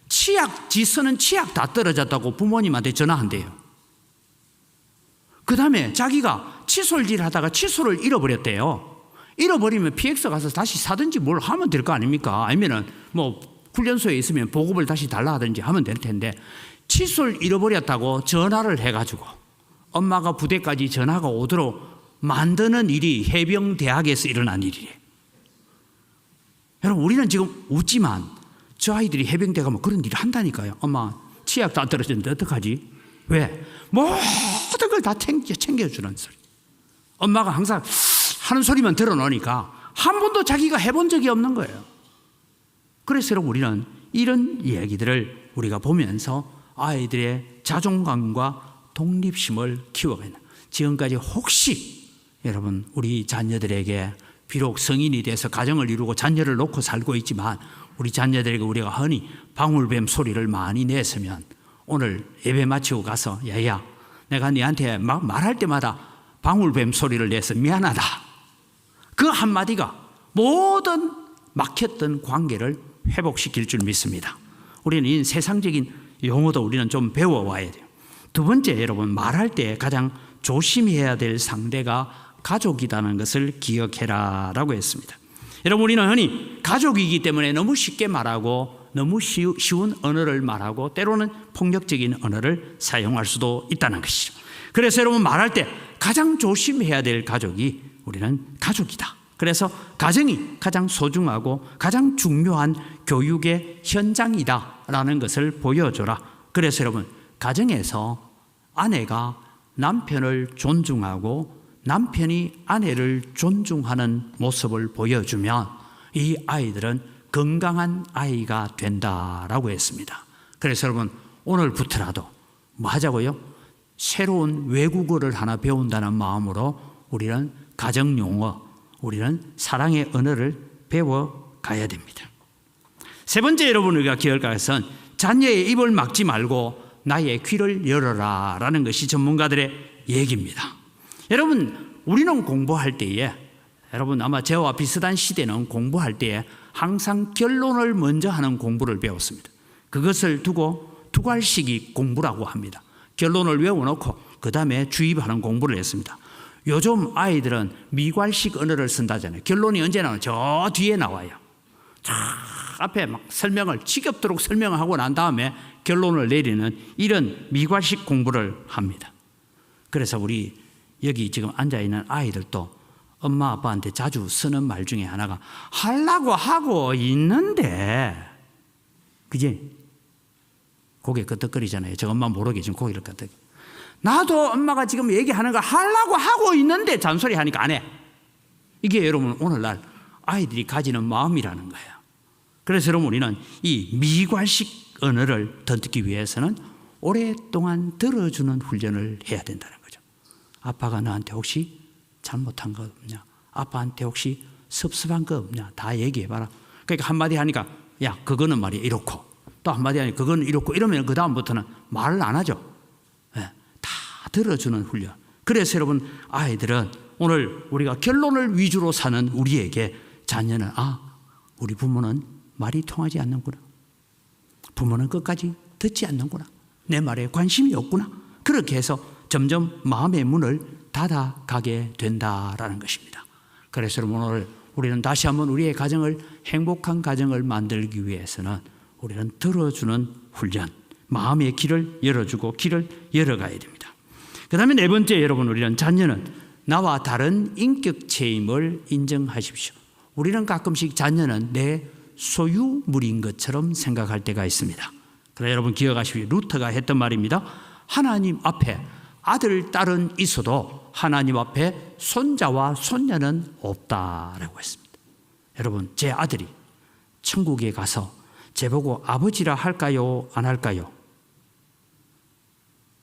지 쓰는 치약 다 떨어졌다고 부모님한테 전화한대요. 그 다음에 자기가 칫솔질 하다가 칫솔을 잃어버렸대요. 잃어버리면 PX 가서 다시 사든지 뭘 하면 될 거 아닙니까? 아니면은 뭐 훈련소에 있으면 보급을 다시 달라 하든지 하면 될 텐데 칫솔 잃어버렸다고 전화를 해가지고 엄마가 부대까지 전화가 오도록 만드는 일이 해병대학에서 일어난 일이에요. 여러분 우리는 지금 웃지만 저 아이들이 해병대 가면 그런 일을 한다니까요. 엄마 치약도 안 떨어졌는데 어떡하지? 왜? 모든 걸 다 챙겨주는 소리. 엄마가 항상 하는 소리만 들어놓으니까 한 번도 자기가 해본 적이 없는 거예요. 그래서 여러분 우리는 이런 이야기들을 우리가 보면서 아이들의 자존감과 독립심을 키워가는 지금까지 혹시 여러분 우리 자녀들에게 비록 성인이 돼서 가정을 이루고 자녀를 놓고 살고 있지만 우리 자녀들에게 우리가 흔히 방울뱀 소리를 많이 냈으면 오늘 예배 마치고 가서 야야 내가 네한테 막 말할 때마다 방울뱀 소리를 내서 미안하다. 그 한마디가 모든 막혔던 관계를 회복시킬 줄 믿습니다. 우리는 이 세상적인 용어도 우리는 좀 배워와야 돼요. 두 번째 여러분 말할 때 가장 조심해야 될 상대가 가족이라는 것을 기억해라 라고 했습니다. 여러분 우리는 흔히 가족이기 때문에 너무 쉽게 말하고 너무 쉬운 언어를 말하고 때로는 폭력적인 언어를 사용할 수도 있다는 것이죠. 그래서 여러분 말할 때 가장 조심해야 될 가족이 우리는 가족이다. 그래서 가정이 가장 소중하고 가장 중요한 교육의 현장이다 라는 것을 보여줘라. 그래서 여러분 가정에서 아내가 남편을 존중하고 남편이 아내를 존중하는 모습을 보여주면 이 아이들은 건강한 아이가 된다라고 했습니다. 그래서 여러분 오늘부터라도 뭐 하자고요? 새로운 외국어를 하나 배운다는 마음으로 우리는 가정용어, 우리는 사랑의 언어를 배워가야 됩니다. 세 번째 여러분 우리가 기억할 것은 자녀의 입을 막지 말고 나의 귀를 열어라 라는 것이 전문가들의 얘기입니다. 여러분 우리는 공부할 때에 여러분 아마 저와 비슷한 시대는 공부할 때에 항상 결론을 먼저 하는 공부를 배웠습니다. 그것을 두고 두괄식이 공부라고 합니다. 결론을 외워놓고 그 다음에 주입하는 공부를 했습니다. 요즘 아이들은 미괄식 언어를 쓴다잖아요. 결론이 언제 나와요? 저 뒤에 나와요. 쫙 앞에 막 설명을 지겹도록 설명하고 난 다음에 결론을 내리는 이런 미괄식 공부를 합니다. 그래서 우리 여기 지금 앉아있는 아이들도 엄마 아빠한테 자주 쓰는 말 중에 하나가 하려고 하고 있는데, 그지? 고개 끄덕거리잖아요. 저 엄마 모르게 지금 고개를 끄덕. 나도 엄마가 지금 얘기하는 거 하려고 하고 있는데 잔소리 하니까 안 해. 이게 여러분 오늘날 아이들이 가지는 마음이라는 거예요. 그래서 여러분 우리는 이 미괄식 언어를 던지기 위해서는 오랫동안 들어주는 훈련을 해야 된다는 거죠. 아빠가 너한테 혹시 잘못한 거 없냐? 아빠한테 혹시 섭섭한 거 없냐? 다 얘기해봐라. 그러니까 한마디 하니까 야 그거는 말이야 이렇고, 또 한마디 하니까 그거는 이렇고, 이러면 그 다음부터는 말을 안 하죠. 네, 다 들어주는 훈련. 그래서 여러분 아이들은 오늘 우리가 결론을 위주로 사는 우리에게 자녀는 우리 부모는 말이 통하지 않는구나. 부모는 끝까지 듣지 않는구나. 내 말에 관심이 없구나. 그렇게 해서 점점 마음의 문을 닫아가게 된다라는 것입니다. 그래서 여러분 오늘 우리는 다시 한번 우리의 가정을 행복한 가정을 만들기 위해서는 우리는 들어주는 훈련, 마음의 길을 열어주고 길을 열어가야 됩니다. 그 다음에 네 번째 여러분 우리는 자녀는 나와 다른 인격체임을 인정하십시오. 우리는 가끔씩 자녀는 내 소유물인 것처럼 생각할 때가 있습니다. 그러나 여러분 기억하십시오. 루터가 했던 말입니다. 하나님 앞에 아들, 딸은 있어도 하나님 앞에 손자와 손녀는 없다라고 했습니다. 여러분 제 아들이 천국에 가서 제보고 아버지라 할까요? 안 할까요?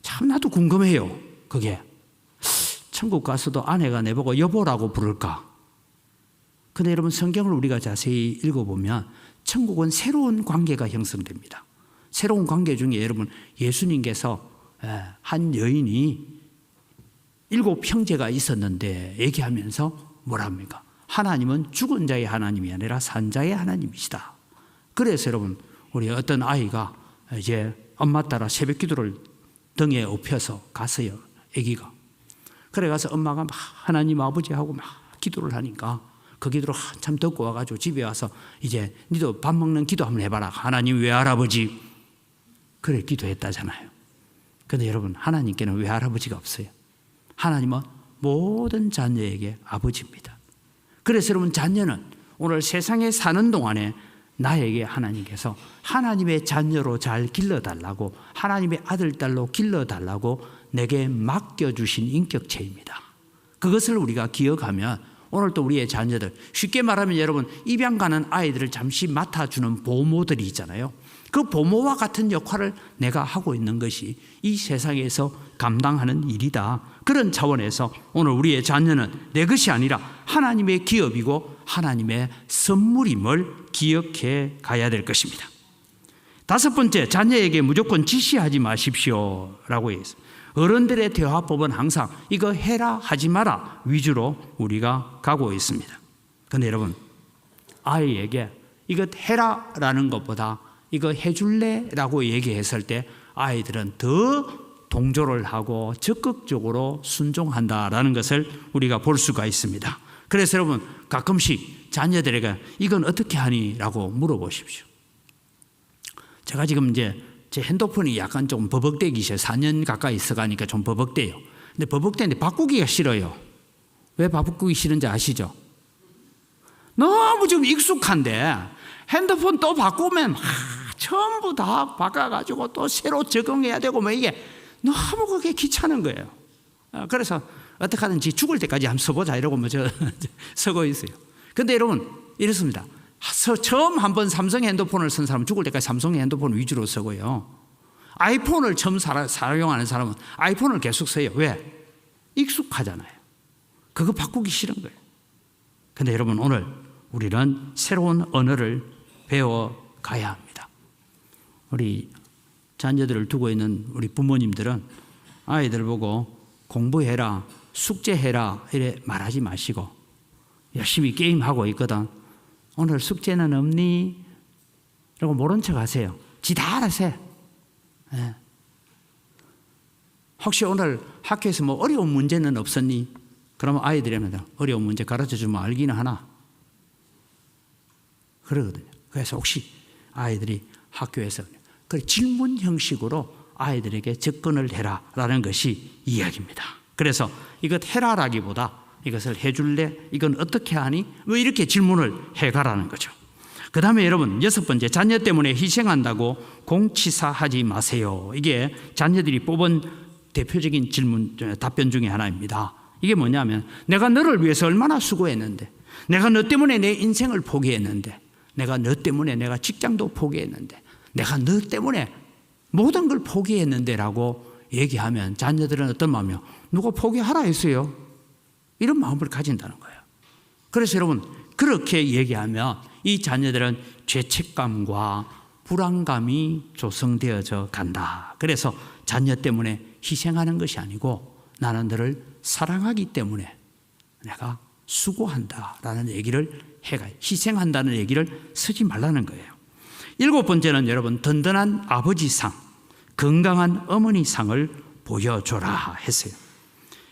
참 나도 궁금해요. 그게 천국 가서도 아내가 내보고 여보라고 부를까? 근데 여러분 성경을 우리가 자세히 읽어보면 천국은 새로운 관계가 형성됩니다. 새로운 관계 중에 여러분 예수님께서 한 여인이 7 형제가 있었는데 얘기하면서 뭐랍니까? 하나님은 죽은 자의 하나님이 아니라 산 자의 하나님이시다. 그래서 여러분 우리 어떤 아이가 이제 엄마 따라 새벽 기도를 등에 업혀서 갔어요. 아기가. 그래 가서 엄마가 막 하나님 아버지하고 막 기도를 하니까 그 기도를 한참 듣고 와가지고 집에 와서 이제 니도 밥 먹는 기도 한번 해봐라. 하나님 외할아버지. 그래 기도했다잖아요. 그런데 여러분 하나님께는 외할아버지가 없어요. 하나님은 모든 자녀에게 아버지입니다. 그래서 여러분 자녀는 오늘 세상에 사는 동안에 나에게 하나님께서 하나님의 자녀로 잘 길러달라고, 하나님의 아들, 딸로 길러달라고 내게 맡겨주신 인격체입니다. 그것을 우리가 기억하면 오늘 또 우리의 자녀들, 쉽게 말하면 여러분 입양 가는 아이들을 잠시 맡아주는 보모들이 있잖아요. 그 보모와 같은 역할을 내가 하고 있는 것이 이 세상에서 감당하는 일이다. 그런 차원에서 오늘 우리의 자녀는 내 것이 아니라 하나님의 기업이고 하나님의 선물임을 기억해 가야 될 것입니다. 5번째, 자녀에게 무조건 지시하지 마십시오 라고 했습니다. 어른들의 대화법은 항상 이거 해라 하지 마라 위주로 우리가 가고 있습니다. 그런데 여러분 아이에게 이거 해라 라는 것보다 이거 해줄래 라고 얘기했을 때 아이들은 더 동조를 하고 적극적으로 순종한다라는 것을 우리가 볼 수가 있습니다. 그래서 여러분 가끔씩 자녀들에게 이건 어떻게 하니 라고 물어보십시오. 제가 지금 이제 제 핸드폰이 약간 좀 버벅대기 시작해요. 4년 가까이 써가니까 좀 버벅대요. 근데 버벅대는데 바꾸기가 싫어요. 왜 바꾸기 싫은지 아시죠? 너무 좀 익숙한데 핸드폰 또 바꾸면 전부 다 바꿔가지고 또 새로 적응해야 되고 뭐 이게 너무 그게 귀찮은 거예요. 그래서 어떻게 하든지 죽을 때까지 한번 써보자 이러고 뭐 저 쓰고 있어요. 근데 여러분 이렇습니다. 처음 한번 삼성 핸드폰을 쓴 사람은 죽을 때까지 삼성 핸드폰 위주로 쓰고요. 아이폰을 처음 사용하는 사람은 아이폰을 계속 써요. 왜? 익숙하잖아요. 그거 바꾸기 싫은 거예요. 근데 여러분 오늘 우리는 새로운 언어를 배워가야 합니다. 우리 자녀들을 두고 있는 우리 부모님들은 아이들 보고 공부해라, 숙제해라 이래 말하지 마시고 열심히 게임하고 있거든. 오늘 숙제는 없니? 라고 모른 척 하세요. 지 다 알아서. 네. 혹시 오늘 학교에서 뭐 어려운 문제는 없었니? 그러면 아이들이 합니다. 어려운 문제 가르쳐주면 알기는 하나. 그러거든요. 그래서 혹시 아이들이 학교에서 질문 형식으로 아이들에게 접근을 해라라는 것이 이야기입니다. 그래서 이것 해라라기보다 이것을 해줄래? 이건 어떻게 하니? 왜 이렇게 질문을 해가라는 거죠. 그 다음에 여러분 6번째, 자녀 때문에 희생한다고 공치사하지 마세요. 이게 자녀들이 뽑은 대표적인 답변 중에 하나입니다. 이게 뭐냐면 내가 너를 위해서 얼마나 수고했는데, 내가 너 때문에 내 인생을 포기했는데, 내가 너 때문에 내가 직장도 포기했는데, 내가 너 때문에 모든 걸 포기했는데 라고 얘기하면 자녀들은 어떤 마음이요? 누가 포기하라 했어요? 이런 마음을 가진다는 거예요. 그래서 여러분 그렇게 얘기하면 이 자녀들은 죄책감과 불안감이 조성되어져 간다. 그래서 자녀 때문에 희생하는 것이 아니고 나는 너를 사랑하기 때문에 내가 수고한다라는 얘기를 해가 희생한다는 얘기를 쓰지 말라는 거예요. 7번째는 여러분 든든한 아버지상, 건강한 어머니상을 보여줘라 했어요.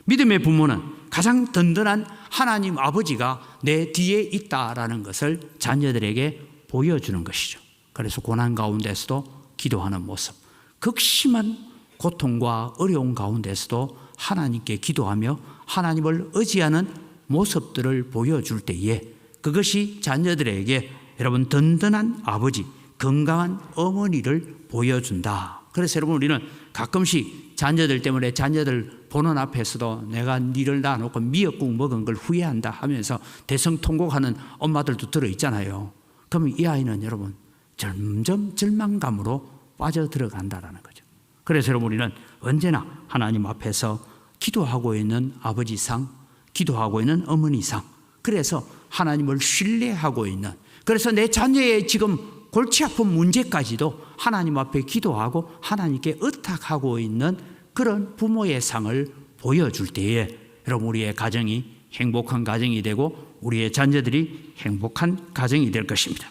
믿음의 부모는 가장 든든한 하나님 아버지가 내 뒤에 있다라는 것을 자녀들에게 보여주는 것이죠. 그래서 고난 가운데서도 기도하는 모습, 극심한 고통과 어려운 가운데서도 하나님께 기도하며 하나님을 의지하는 모습들을 보여줄 때에 그것이 자녀들에게 여러분 든든한 아버지, 건강한 어머니를 보여준다. 그래서 여러분 우리는 가끔씩 자녀들 때문에 자녀들 보는 앞에서도 내가 니를 낳아놓고 미역국 먹은 걸 후회한다 하면서 대성통곡하는 엄마들도 들어있잖아요. 그러면 이 아이는 여러분 점점 절망감으로 빠져들어간다는 거죠. 그래서 여러분 우리는 언제나 하나님 앞에서 기도하고 있는 아버지상, 기도하고 있는 어머니상, 그래서 하나님을 신뢰하고 있는, 그래서 내 자녀의 지금 골치 아픈 문제까지도 하나님 앞에 기도하고 하나님께 의탁하고 있는 그런 부모의 상을 보여줄 때에 여러분 우리의 가정이 행복한 가정이 되고 우리의 자녀들이 행복한 가정이 될 것입니다.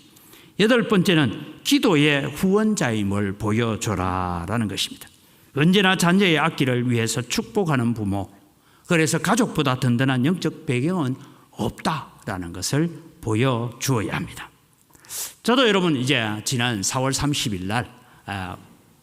8번째는 기도의 후원자임을 보여줘라라는 것입니다. 언제나 자녀의 앞길을 위해서 축복하는 부모, 그래서 가족보다 든든한 영적 배경은 없다라는 것을 보여주어야 합니다. 저도 여러분 이제 지난 4월 30일 날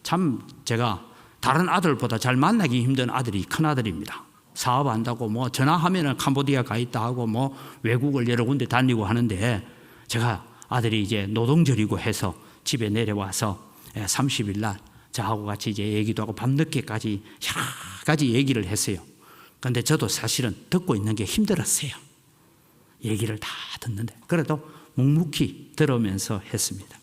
참 제가 다른 아들보다 잘 만나기 힘든 아들이 큰아들입니다. 사업한다고 뭐 전화하면은 캄보디아 가 있다 하고 뭐 외국을 여러 군데 다니고 하는데 제가 아들이 이제 노동절이고 해서 집에 내려와서 30일 날 저하고 같이 이제 얘기도 하고 밤늦게까지 여러 가지 얘기를 했어요. 그런데 저도 사실은 듣고 있는 게 힘들었어요. 얘기를 다 듣는데 그래도 묵묵히 들으면서 했습니다.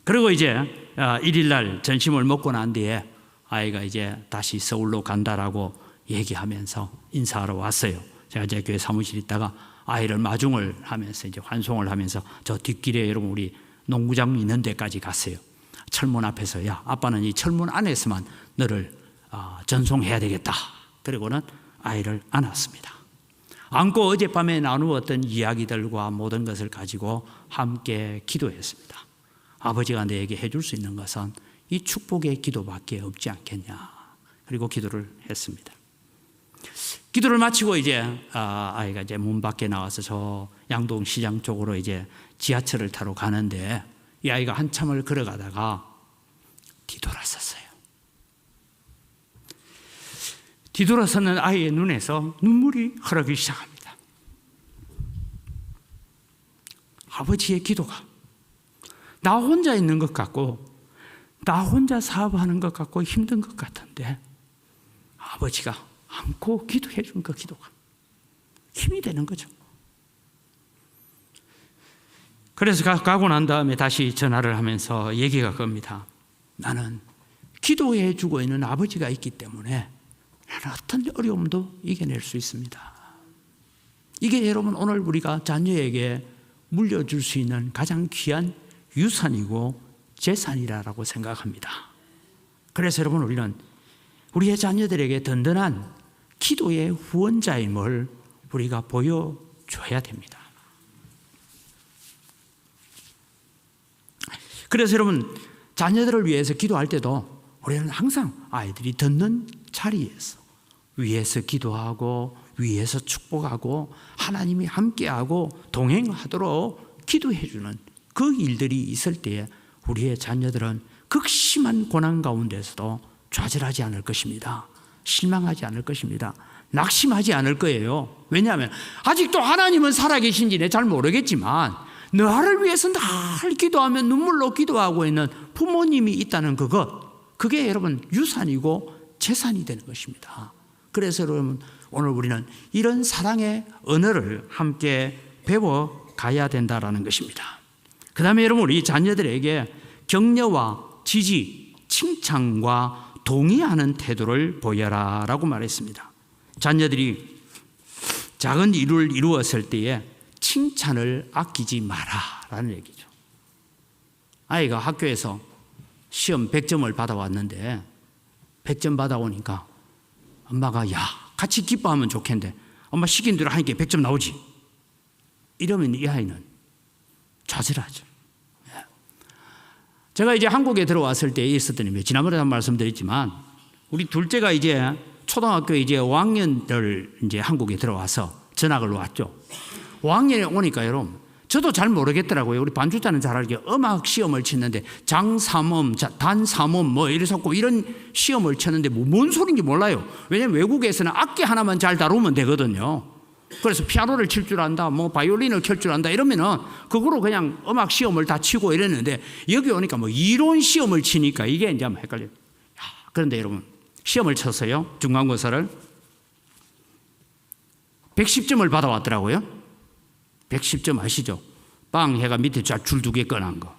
그리고 이제 1일 날 점심을 먹고 난 뒤에 아이가 이제 다시 서울로 간다라고 얘기하면서 인사하러 왔어요. 제가 이제 교회 사무실에 있다가 아이를 마중을 하면서 이제 환송을 하면서 저 뒷길에 여러분 우리 농구장 있는 데까지 갔어요. 철문 앞에서 야 아빠는 이 철문 안에서만 너를 전송해야 되겠다. 그리고는 아이를 안았습니다. 안고 어젯밤에 나누었던 이야기들과 모든 것을 가지고 함께 기도했습니다. 아버지가 내게 해줄 수 있는 것은 이 축복의 기도밖에 없지 않겠냐. 그리고 기도를 했습니다. 기도를 마치고 이제 아이가 이제 문 밖에 나와서 저 양동시장 쪽으로 이제 지하철을 타러 가는데 이 아이가 한참을 걸어가다가 뒤돌아섰어요. 뒤돌아서는 아이의 눈에서 눈물이 흐르기 시작합니다. 아버지의 기도가 나 혼자 있는 것 같고 나 혼자 사업하는 것 같고 힘든 것 같은데 아버지가 안고 기도해 준 그 기도가 힘이 되는 거죠. 그래서 가고 난 다음에 다시 전화를 하면서 얘기가 겁니다. 나는 기도해 주고 있는 아버지가 있기 때문에 나는 어떤 어려움도 이겨낼 수 있습니다. 이게 여러분 오늘 우리가 자녀에게 물려줄 수 있는 가장 귀한 유산이고 재산이라고 생각합니다. 그래서 여러분 우리는 우리의 자녀들에게 든든한 기도의 후원자임을 우리가 보여줘야 됩니다. 그래서 여러분 자녀들을 위해서 기도할 때도 우리는 항상 아이들이 듣는 자리에서 위에서 기도하고 위에서 축복하고 하나님이 함께하고 동행하도록 기도해 주는 그 일들이 있을 때에 우리의 자녀들은 극심한 고난 가운데서도 좌절하지 않을 것입니다. 실망하지 않을 것입니다. 낙심하지 않을 거예요. 왜냐하면 아직도 하나님은 살아계신지 내 잘 모르겠지만 너를 위해서 늘 기도하며 눈물로 기도하고 있는 부모님이 있다는 그게 여러분 유산이고 재산이 되는 것입니다. 그래서 여러분 오늘 우리는 이런 사랑의 언어를 함께 배워가야 된다는 것입니다. 그 다음에 여러분 우리 자녀들에게 격려와 지지, 칭찬과 동의하는 태도를 보여라 라고 말했습니다. 자녀들이 작은 일을 이루었을 때에 칭찬을 아끼지 마라 라는 얘기죠. 아이가 학교에서 시험 100점을 받아왔는데 100점 받아오니까 엄마가 야 같이 기뻐하면 좋겠는데 엄마 시킨 대로 하니까 100점 나오지. 이러면 이 아이는 좌절하죠. 제가 이제 한국에 들어왔을 때 있었던 일이에요. 지난번에 한 말씀드렸지만 우리 둘째가 이제 초등학교 이제 5학년을 이제 한국에 들어와서 전학을 왔죠. 5학년에 오니까 여러분 저도 잘 모르겠더라고요. 우리 반주자는 잘 알게 음악 시험을 치는데 장삼음, 단삼음 뭐 이래서 이런 시험을 쳤는데 뭔 소리인지 몰라요. 왜냐하면 외국에서는 악기 하나만 잘 다루면 되거든요. 그래서 피아노를 칠 줄 안다, 뭐 바이올린을 칠 줄 안다 이러면은 그거로 그냥 음악 시험을 다 치고 이랬는데 여기 오니까 뭐 이론 시험을 치니까 이게 이제 헷갈려요. 그런데 여러분 시험을 쳤어요. 중간고사를 110점을 받아왔더라고요. 110점 아시죠? 빵 해가 밑에 줄 2개 꺼낸 거.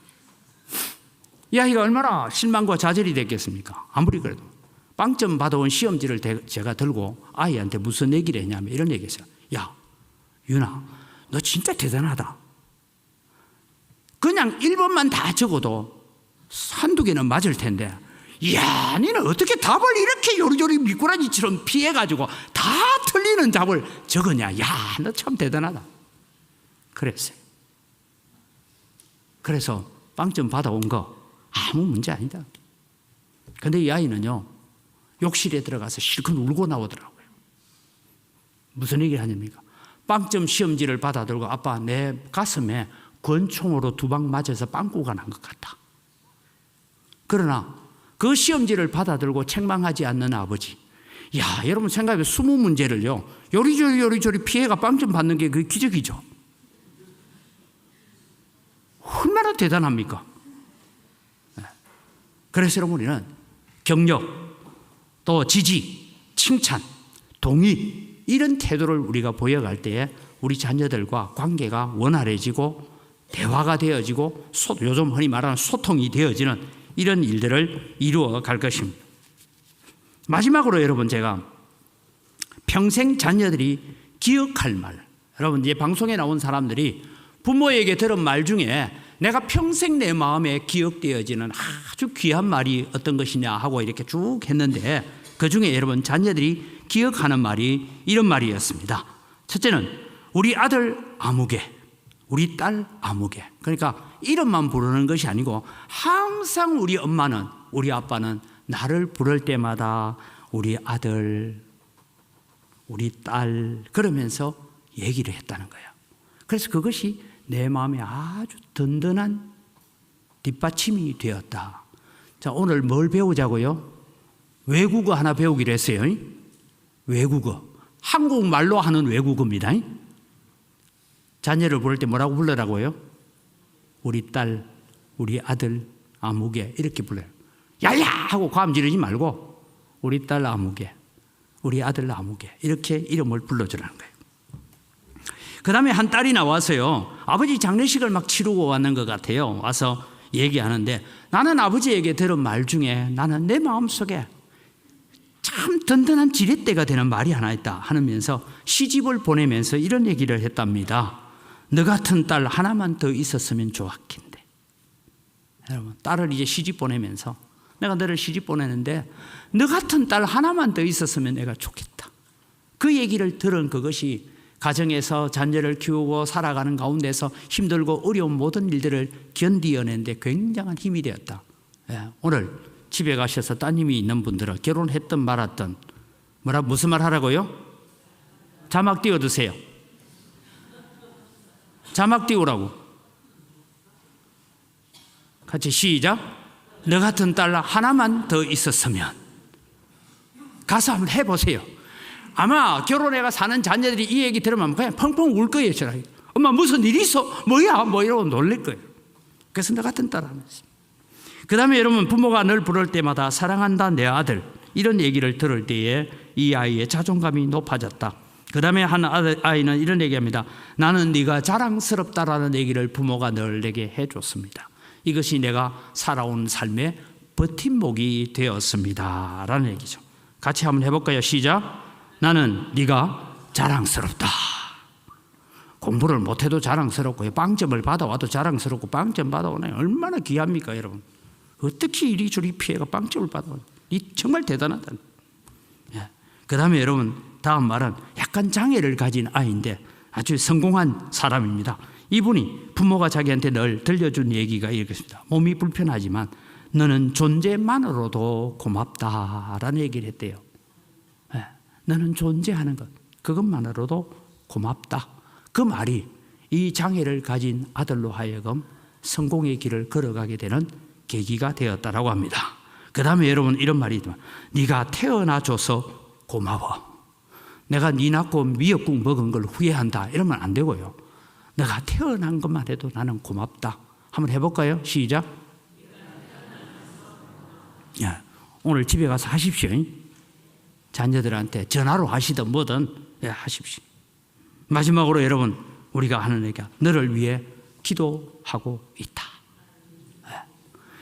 이 아이가 얼마나 실망과 좌절이 됐겠습니까? 아무리 그래도 빵점 받아온 시험지를 제가 들고 아이한테 무슨 얘기를 했냐면 이런 얘기했어요. 야 윤아 너 진짜 대단하다. 그냥 1번만 다 적어도 한두 개는 맞을 텐데 이야 너는 어떻게 답을 이렇게 요리조리 미꾸라지처럼 피해가지고 다 틀리는 답을 적었냐. 야 너 참 대단하다. 그랬어요. 그래서 빵점 받아온 거 아무 문제 아니다. 근데 이 아이는요 욕실에 들어가서 실컷 울고 나오더라고요. 무슨 얘기를 하냐니까 빵점 시험지를 받아 들고 아빠 내 가슴에 권총으로 2방 맞아서 빵꾸가 난 것 같다. 그러나 그 시험지를 받아 들고 책망하지 않는 아버지. 야 여러분 생각해 20문제를요 요리조리 피해가 빵점 받는 게 그게 기적이죠. 얼마나 대단합니까? 그래서 여러분 우리는 격려 또 지지, 칭찬, 동의 이런 태도를 우리가 보여갈 때에 우리 자녀들과 관계가 원활해지고 대화가 되어지고 요즘 흔히 말하는 소통이 되어지는 이런 일들을 이루어 갈 것입니다. 마지막으로 여러분 제가 평생 자녀들이 기억할 말, 여러분 이제 방송에 나온 사람들이 부모에게 들은 말 중에 내가 평생 내 마음에 기억되어지는 아주 귀한 말이 어떤 것이냐 하고 이렇게 쭉 했는데 그 중에 여러분 자녀들이 기억하는 말이 이런 말이었습니다. 첫째는 우리 아들 아무개, 우리 딸 아무개. 그러니까 이름만 부르는 것이 아니고 항상 우리 엄마는 우리 아빠는 나를 부를 때마다 우리 아들, 우리 딸 그러면서 얘기를 했다는 거예요. 그래서 그것이 내 마음에 아주 든든한 뒷받침이 되었다. 자, 오늘 뭘 배우자고요? 외국어 하나 배우기로 했어요. 외국어. 한국말로 하는 외국어입니다. 자녀를 부를 때 뭐라고 불러라고요? 우리 딸, 우리 아들 아무개 이렇게 불러요. 야야 하고 감 지르지 말고 우리 딸 아무개, 우리 아들 아무개 이렇게 이름을 불러주라는 거예요. 그 다음에 한 딸이 나와서요, 아버지 장례식을 막 치르고 왔는 것 같아요. 와서 얘기하는데, 나는 아버지에게 들은 말 중에 나는 내 마음속에 참 든든한 지렛대가 되는 말이 하나 있다 하면서 시집을 보내면서 이런 얘기를 했답니다. 너 같은 딸 하나만 더 있었으면 좋았긴데. 여러분, 딸을 이제 시집 보내면서 내가 너를 시집 보내는데 너 같은 딸 하나만 더 있었으면 내가 좋겠다. 그 얘기를 들은 그것이 가정에서 자녀를 키우고 살아가는 가운데서 힘들고 어려운 모든 일들을 견디어내는데 굉장한 힘이 되었다. 오늘 집에 가셔서 따님이 있는 분들은 결혼했든 말았든 무슨 말 하라고요? 자막 띄워두세요. 자막 띄우라고. 같이 시작. 너 같은 딸 하나만 더 있었으면. 가서 한번 해보세요. 아마 결혼해가 사는 자녀들이 이 얘기 들으면 그냥 펑펑 울 거예요. 엄마 무슨 일이 있어? 뭐야? 뭐 이러고 놀랄 거예요. 그래서 너 같은 딸 하면서. 그 다음에 여러분, 부모가 늘 부를 때마다 사랑한다 내 아들 이런 얘기를 들을 때에 이 아이의 자존감이 높아졌다. 그 다음에 한 아이는 이런 얘기합니다. 나는 네가 자랑스럽다라는 얘기를 부모가 늘 내게 해줬습니다. 이것이 내가 살아온 삶의 버팀목이 되었습니다 라는 얘기죠. 같이 한번 해볼까요? 시작. 나는 네가 자랑스럽다. 공부를 못해도 자랑스럽고 빵점을 받아와도 자랑스럽고 빵점 받아오나요? 얼마나 귀합니까 여러분. 어떻게 이리저리 피해가 빵점을 받아오나요? 이 정말 대단하다. 그 다음에 여러분, 다음 말은 약간 장애를 가진 아이인데 아주 성공한 사람입니다. 이분이 부모가 자기한테 늘 들려준 얘기가 이렇습니다. 몸이 불편하지만 너는 존재만으로도 고맙다라는 얘기를 했대요. 너는 존재하는 것, 그것만으로도 고맙다. 그 말이 이 장애를 가진 아들로 하여금 성공의 길을 걸어가게 되는 계기가 되었다라고 합니다. 그 다음에 여러분 이런 말이 있지만, 네가 태어나줘서 고마워. 내가 네 낳고 미역국 먹은 걸 후회한다 이러면 안 되고요. 내가 태어난 것만 해도 나는 고맙다. 한번 해볼까요? 시작. 오늘 집에 가서 하십시오. 자녀들한테 전화로 하시든 뭐든 하십시오. 마지막으로 여러분, 우리가 하는 얘기가 너를 위해 기도하고 있다.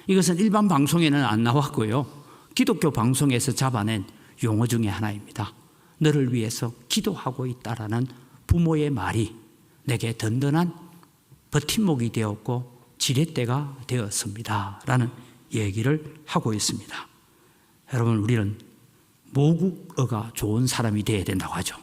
이것은 일반 방송에는 안 나왔고요. 기독교 방송에서 잡아낸 용어 중에 하나입니다. 너를 위해서 기도하고 있다라는 부모의 말이 내게 든든한 버팀목이 되었고 지렛대가 되었습니다 라는 얘기를 하고 있습니다. 여러분, 우리는 모국어가 좋은 사람이 되어야 된다고 하죠.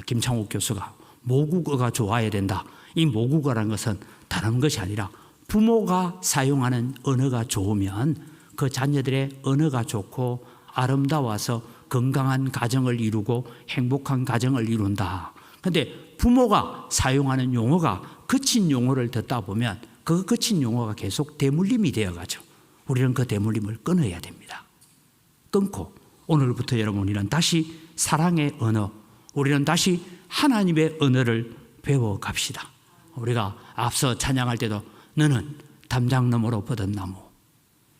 김창욱 교수가 모국어가 좋아야 된다. 이 모국어라는 것은 다른 것이 아니라 부모가 사용하는 언어가 좋으면 그 자녀들의 언어가 좋고 아름다워서 건강한 가정을 이루고 행복한 가정을 이룬다. 그런데 부모가 사용하는 용어가 거친 용어를 듣다 보면 그 거친 용어가 계속 대물림이 되어가죠. 우리는 그 대물림을 끊어야 됩니다. 끊고 오늘부터 여러분, 우리는 다시 사랑의 언어, 우리는 다시 하나님의 언어를 배워갑시다. 우리가 앞서 찬양할 때도 너는 담장 너머로 뻗은 나무,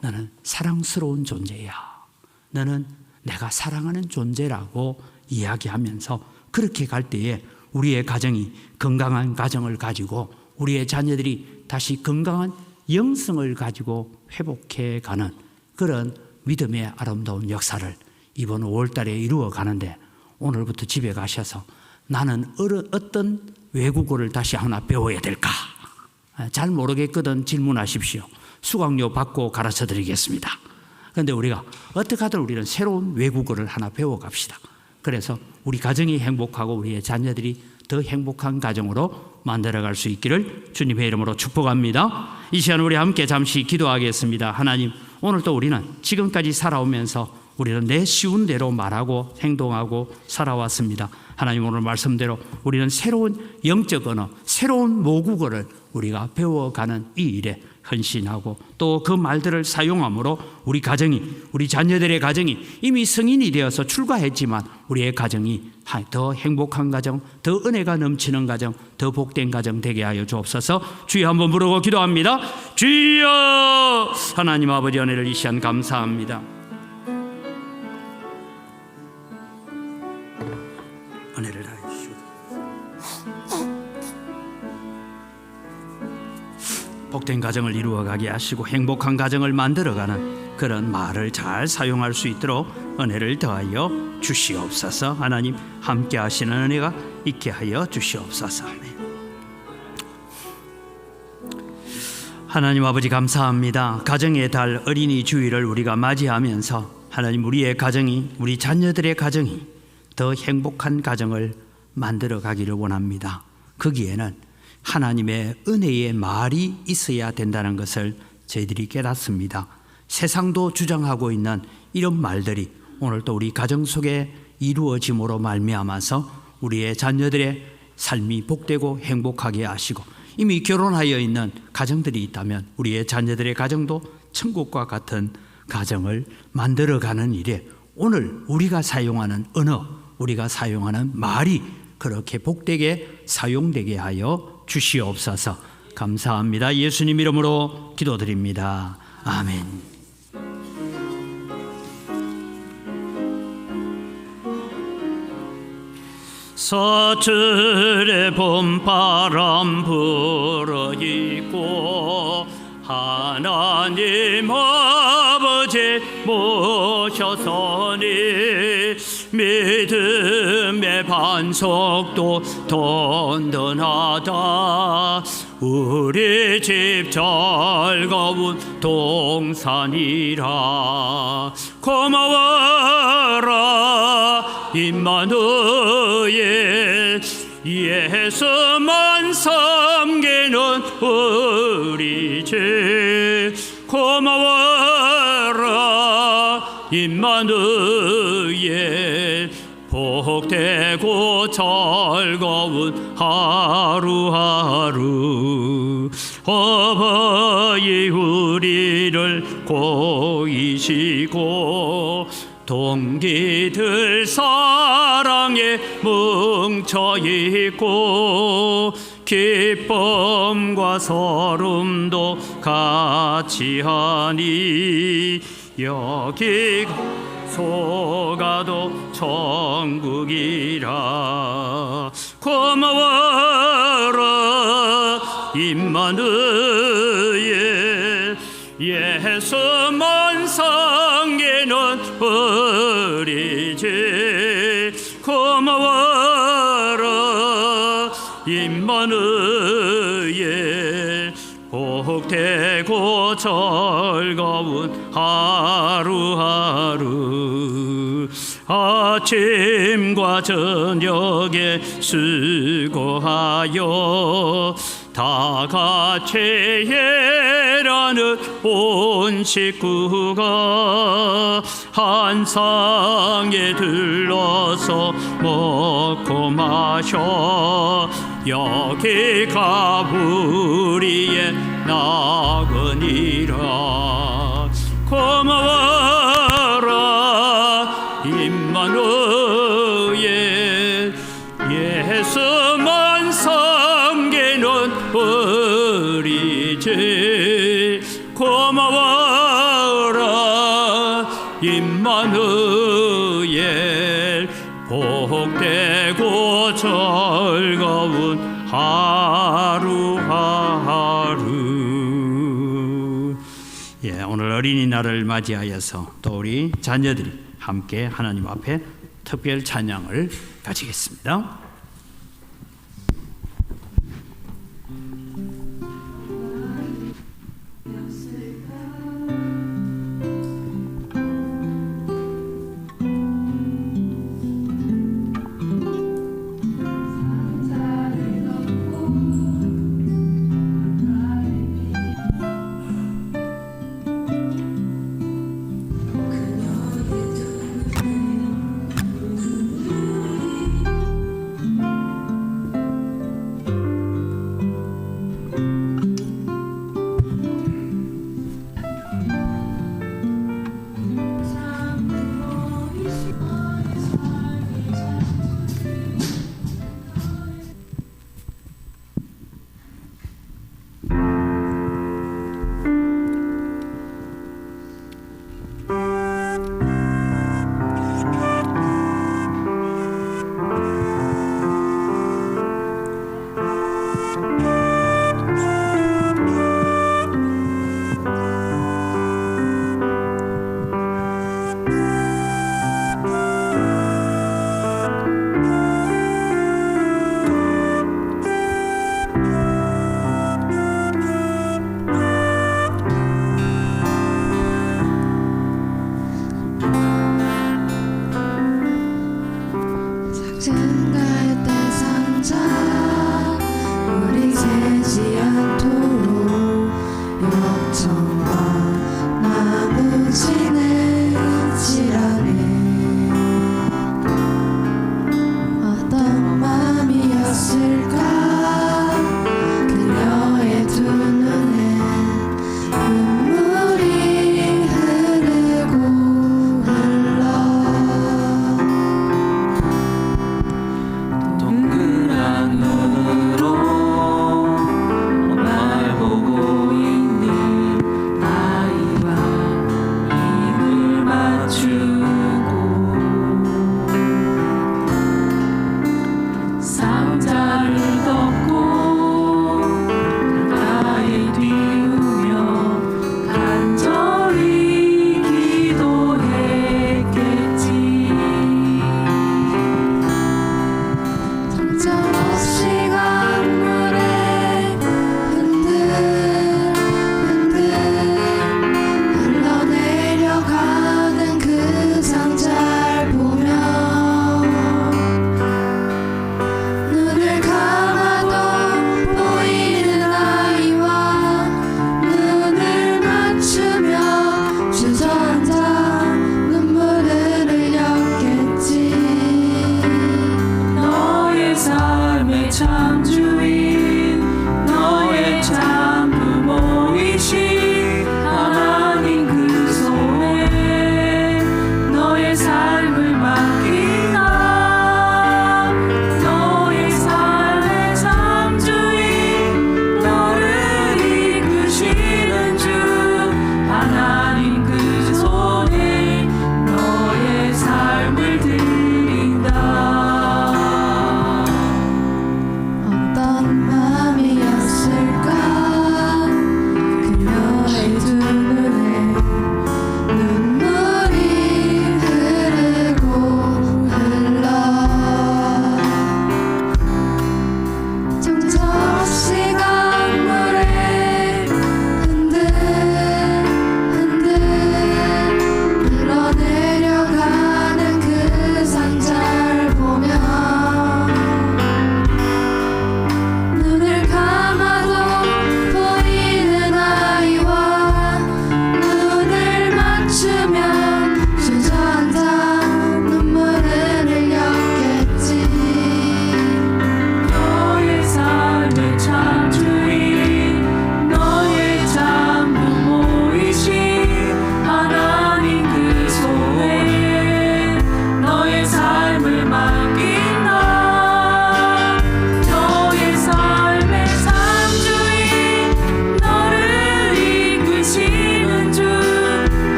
너는 사랑스러운 존재야, 너는 내가 사랑하는 존재라고 이야기하면서 그렇게 갈 때에 우리의 가정이 건강한 가정을 가지고 우리의 자녀들이 다시 건강한 영성을 가지고 회복해 가는 그런 믿음의 아름다운 역사를 이번 5월 달에 이루어 가는데, 오늘부터 집에 가셔서 나는 어떤 외국어를 다시 하나 배워야 될까? 잘 모르겠거든 질문하십시오. 수강료 받고 가르쳐 드리겠습니다. 그런데 우리가 어떻게 하든 우리는 새로운 외국어를 하나 배워갑시다. 그래서 우리 가정이 행복하고 우리의 자녀들이 더 행복한 가정으로 만들어갈 수 있기를 주님의 이름으로 축복합니다. 이 시간 우리 함께 잠시 기도하겠습니다. 하나님, 오늘도 우리는 지금까지 살아오면서 우리는 내 쉬운 대로 말하고 행동하고 살아왔습니다. 하나님, 오늘 말씀대로 우리는 새로운 영적 언어, 새로운 모국어를 우리가 배워가는 이 일에 헌신하고 또 그 말들을 사용함으로 우리 가정이, 우리 자녀들의 가정이 이미 성인이 되어서 출가했지만 우리의 가정이 더 행복한 가정, 더 은혜가 넘치는 가정, 더 복된 가정 되게 하여 주옵소서. 주여 한번 부르고 기도합니다. 주여, 하나님 아버지 은혜를 이 시간 감사합니다. 은혜를 다해 주시고 복된 가정을 이루어가게 하시고 행복한 가정을 만들어가는 그런 말을 잘 사용할 수 있도록 은혜를 더하여 주시옵소서. 하나님 함께 하시는 은혜가 있게 하여 주시옵소서. 하나님 아버지 감사합니다. 가정의 달 어린이 주일을 우리가 맞이하면서 하나님 우리의 가정이, 우리 자녀들의 가정이 더 행복한 가정을 만들어 가기를 원합니다. 거기에는 하나님의 은혜의 말이 있어야 된다는 것을 저희들이 깨닫습니다. 세상도 주장하고 있는 이런 말들이 오늘 또 우리 가정 속에 이루어짐으로 말미암아서 우리의 자녀들의 삶이 복되고 행복하게 하시고, 이미 결혼하여 있는 가정들이 있다면 우리의 자녀들의 가정도 천국과 같은 가정을 만들어가는 일에 오늘 우리가 사용하는 언어, 우리가 사용하는 말이 그렇게 복되게 사용되게 하여 주시옵소서. 감사합니다. 예수님 이름으로 기도드립니다. 아멘. 서툴의 봄바람 불어있고 하나님 아버지 모셔서니 믿음의 반석도 든든하다. 우리 집 즐거운 동산이라. 고마워라 임마누엘, 예수만 섬기는 우리 집. 고마워라 임마누엘, 복되고 즐거운 하루하루. 어버이 우리를 고이시고 동기들 사랑에 뭉쳐있고 기쁨과 서름도 같이 하니 여기 소가도 천국이라. 고마워라 임마누엘, 예수만 섬기는 우리 집. 고마워라 임마누엘, 복되고 즐거운 하루하루. 아침과 저녁에 수고하여 다 같이 일하는 온 식구가 한 상에 들러서 먹고 마셔 여기가 우리의 나그니라. 고마워라 임마누엘, 예수만 섬기는 우리 집. 고마워라 임마누엘, 복되고 즐거운 하루하루. 오늘 어린이날을 맞이하여서 또 우리 자녀들이 함께 하나님 앞에 특별 찬양을 가지겠습니다.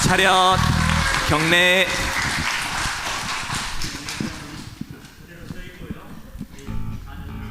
차렷 경례.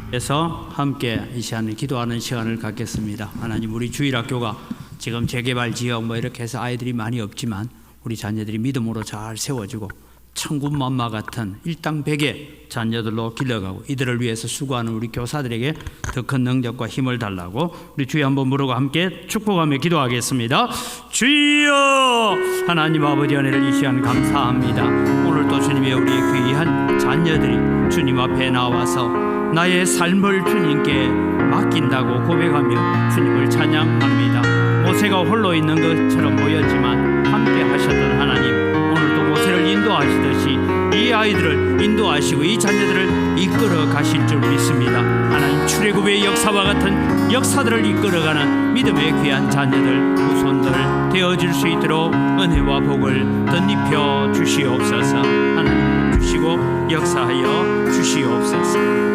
그래서 함께 이 시간을 기도하는 시간을 갖겠습니다. 하나님, 우리 주일학교가 지금 재개발 지역 뭐 이렇게 해서 아이들이 많이 없지만 우리 자녀들이 믿음으로 잘 세워지고 천군만마 같은 일당백의 자녀들로 길러가고 이들을 위해서 수고하는 우리 교사들에게 더 큰 능력과 힘을 달라고 우리 주여 한번 부르고 함께 축복하며 기도하겠습니다. 주여, 하나님 아버지 은혜를 이 시간 감사합니다. 오늘 또 주님의 우리의 귀한 자녀들이 주님 앞에 나와서 나의 삶을 주님께 맡긴다고 고백하며 주님을 찬양합니다. 모세가 홀로 있는 것처럼 보였지만 함께 하셨던 하나님, 오늘도 모세를 인도하시듯이 이 아이들을 인도하시고 이 자녀들을 이끌어 가실 줄 믿습니다. 하나님, 출애굽의 역사와 같은 역사들을 이끌어가는 믿음의 귀한 자녀들, 후손들 되어질 수 있도록 은혜와 복을 덧입혀 주시옵소서. 하나님 주시고 역사하여 주시옵소서.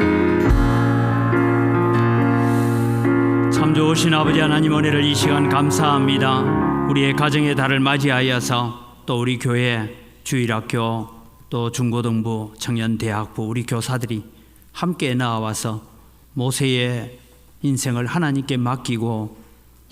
참 좋으신 아버지 하나님, 은혜를 이 시간 감사합니다. 우리의 가정의 달을 맞이하여서 또 우리 교회 주일학교 또 중고등부 청년대학부 우리 교사들이 함께 나와서 모세의 인생을 하나님께 맡기고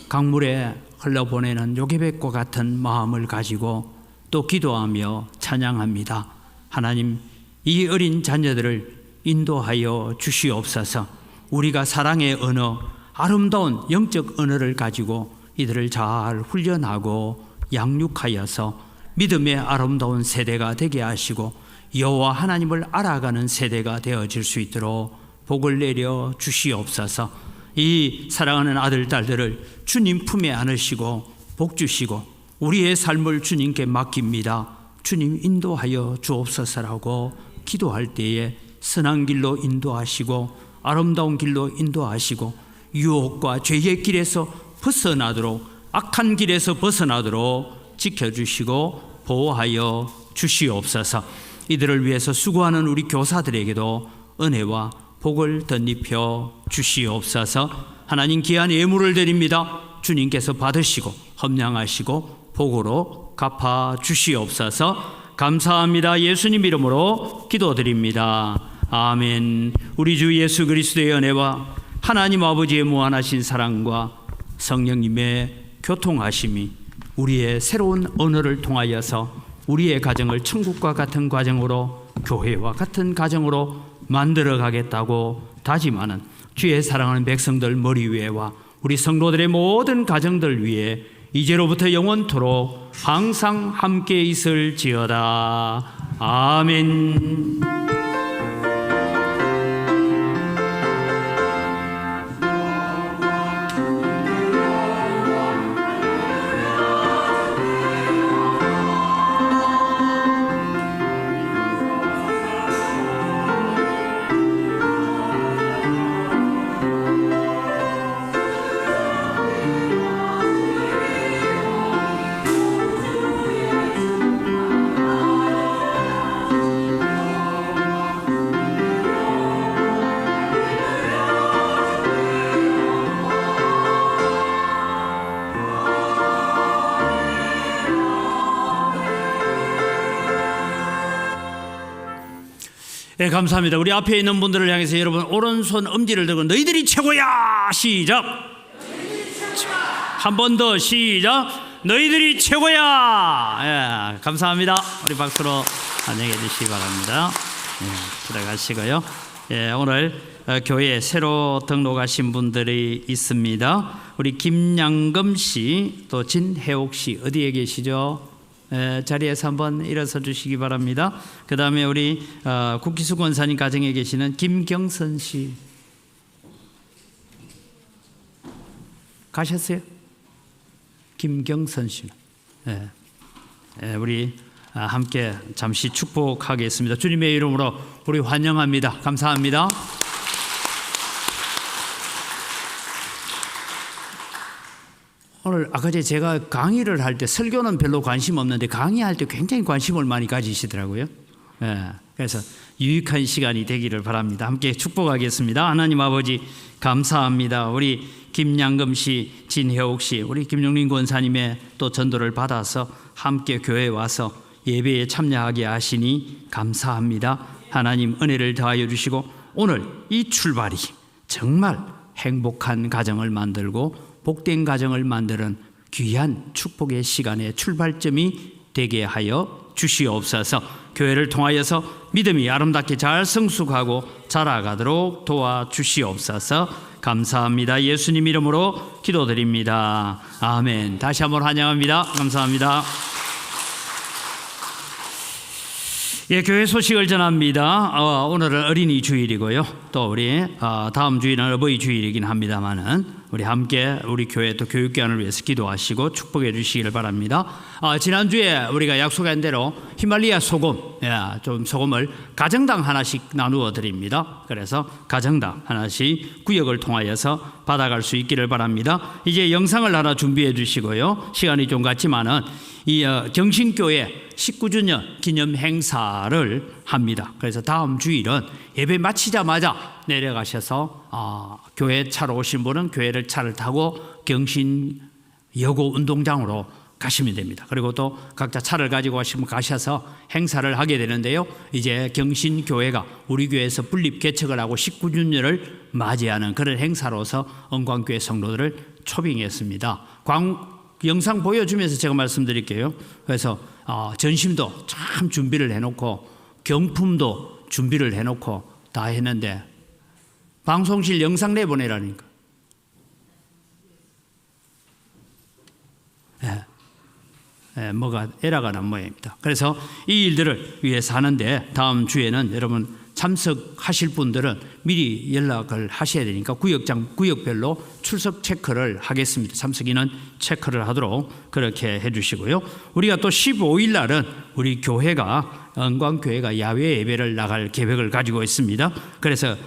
강물에 흘러보내는 요괴백과 같은 마음을 가지고 또 기도하며 찬양합니다. 하나님, 이 어린 자녀들을 인도하여 주시옵소서. 우리가 사랑의 언어, 아름다운 영적 언어를 가지고 이들을 잘 훈련하고 양육하여서 믿음의 아름다운 세대가 되게 하시고 여호와 하나님을 알아가는 세대가 되어질 수 있도록 복을 내려 주시옵소서. 이 사랑하는 아들, 딸들을 주님 품에 안으시고 복 주시고 우리의 삶을 주님께 맡깁니다. 주님 인도하여 주옵소서라고 기도할 때에 선한 길로 인도하시고 아름다운 길로 인도하시고 유혹과 죄의 길에서 벗어나도록, 악한 길에서 벗어나도록 지켜주시고 보호하여 주시옵소서. 이들을 위해서 수고하는 우리 교사들에게도 은혜와 복을 덧입혀 주시옵소서. 하나님, 귀한 예물을 드립니다. 주님께서 받으시고 험량하시고 복으로 갚아 주시옵소서. 감사합니다. 예수님 이름으로 기도드립니다. 아멘. 우리 주 예수 그리스도의 은혜와 하나님 아버지의 무한하신 사랑과 성령님의 교통하심이 우리의 새로운 언어를 통하여서 우리의 가정을 천국과 같은 가정으로, 교회와 같은 가정으로 만들어 가겠다고 다짐하는 주의 사랑하는 백성들 머리 위에와 우리 성도들의 모든 가정들 위에 이제로부터 영원토록 항상 함께 있을지어다. 아멘. 네, 감사합니다. 우리 앞에 있는 분들을 향해서 여러분 오른손 엄지를 들고 너희들이 최고야. 시작. 한 번 더 시작. 너희들이 최고야. 예, 감사합니다. 우리 박수로 안녕해 주시기 바랍니다. 예, 들어가시고요. 예, 오늘 교회에 새로 등록하신 분들이 있습니다. 우리 김양금 씨, 또 진혜옥 씨 어디에 계시죠? 자리에서 한번 일어서 주시기 바랍니다. 그 다음에 우리 국기수 권사님 가정에 계시는 김경선 씨 가셨어요? 김경선 씨, 우리 함께 잠시 축복하겠습니다. 주님의 이름으로 우리 환영합니다. 감사합니다. 오늘 아까 제가 강의를 할 때 설교는 별로 관심 없는데 강의할 때 굉장히 관심을 많이 가지시더라고요. 그래서 유익한 시간이 되기를 바랍니다. 함께 축복하겠습니다. 하나님 아버지 감사합니다. 우리 김양금 씨, 진혜옥 씨, 우리 김용린 권사님의 또 전도를 받아서 함께 교회에 와서 예배에 참여하게 하시니 감사합니다. 하나님 은혜를 더하여 주시고 오늘 이 출발이 정말 행복한 가정을 만들고 복된 가정을 만드는 귀한 축복의 시간의 출발점이 되게 하여 주시옵소서. 교회를 통하여서 믿음이 아름답게 잘 성숙하고 자라가도록 도와주시옵소서. 감사합니다. 예수님 이름으로 기도드립니다. 아멘. 다시 한번 환영합니다. 감사합니다. 예, 교회 소식을 전합니다. 오늘은 어린이 주일이고요. 또 우리 다음 주일은 어버이 주일이긴 합니다만은 우리 함께 우리 교회 또 교육기관을 위해서 기도하시고 축복해 주시기를 바랍니다. 지난주에 우리가 약속한 대로 히말리아 소금, 좀 소금을 가정당 하나씩 나누어 드립니다. 그래서 가정당 하나씩 구역을 통하여서 받아갈 수 있기를 바랍니다. 이제 영상을 하나 준비해 주시고요. 시간이 좀 같지만은 이 경신교회 19주년 기념 행사를 합니다. 그래서 다음 주일은 예배 마치자마자 내려가셔서 교회 차로 오신 분은 교회를 차를 타고 경신 여고 운동장으로 가시면 됩니다. 그리고 또 각자 차를 가지고 가셔서 행사를 하게 되는데요. 이제 경신교회가 우리 교회에서 분립 개척을 하고 19주년을 맞이하는 그런 행사로서 은광교회 성도들을 초빙했습니다. 영상 보여주면서 제가 말씀드릴게요. 그래서 전심도 참 준비를 해놓고 경품도 준비를 해놓고 다 했는데 방송실 영상 내보내라니까. 뭐가 에러가 난 모양입니다. 그래서 이 일들을 위해서 하는데 다음 주에는 여러분 참석하실 분들은 미리 연락을 하셔야 되니까 구역별로 출석 체크를 하겠습니다. 참석 인원 체크를 하도록 그렇게 해주시고요. 우리가 또 15일 날은 우리 교회가 은광교회가 야외 예배를 나갈 계획을 가지고 있습니다. 그래서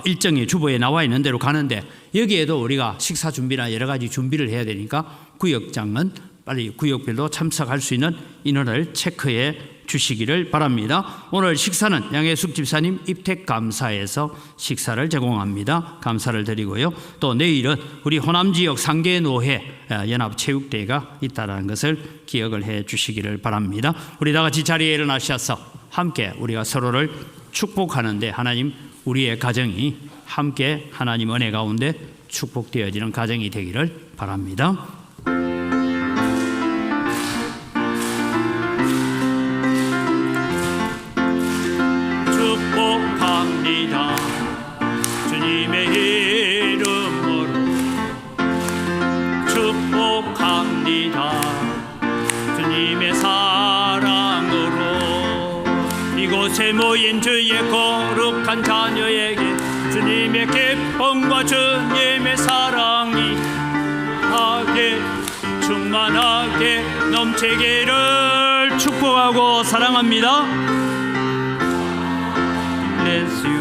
일정이 주보에 나와 있는 대로 가는데 여기에도 우리가 식사 준비나 여러 가지 준비를 해야 되니까 구역장은 빨리 구역별로 참석할 수 있는 인원을 체크해 주시기를 바랍니다. 오늘 식사는 양혜숙 집사님 입택감사에서 식사를 제공합니다. 감사를 드리고요. 또 내일은 우리 호남지역 상계노회 연합체육대회가 있다는 것을 기억을 해 주시기를 바랍니다. 우리 다 같이 자리에 일어나셔서 함께 우리가 서로를 축복하는데 하나님 우리의 가정이 함께 하나님 은혜 가운데 축복되어지는 가정이 되기를 바랍니다. 주님의 이름으로 축복합니다. 주님의 사랑으로 이곳에 모인 주의 거룩한 자녀에게 주님의 기쁨과 주님의 사랑이 하게 충만하게 넘치기를 축복하고 사랑합니다. Bless you.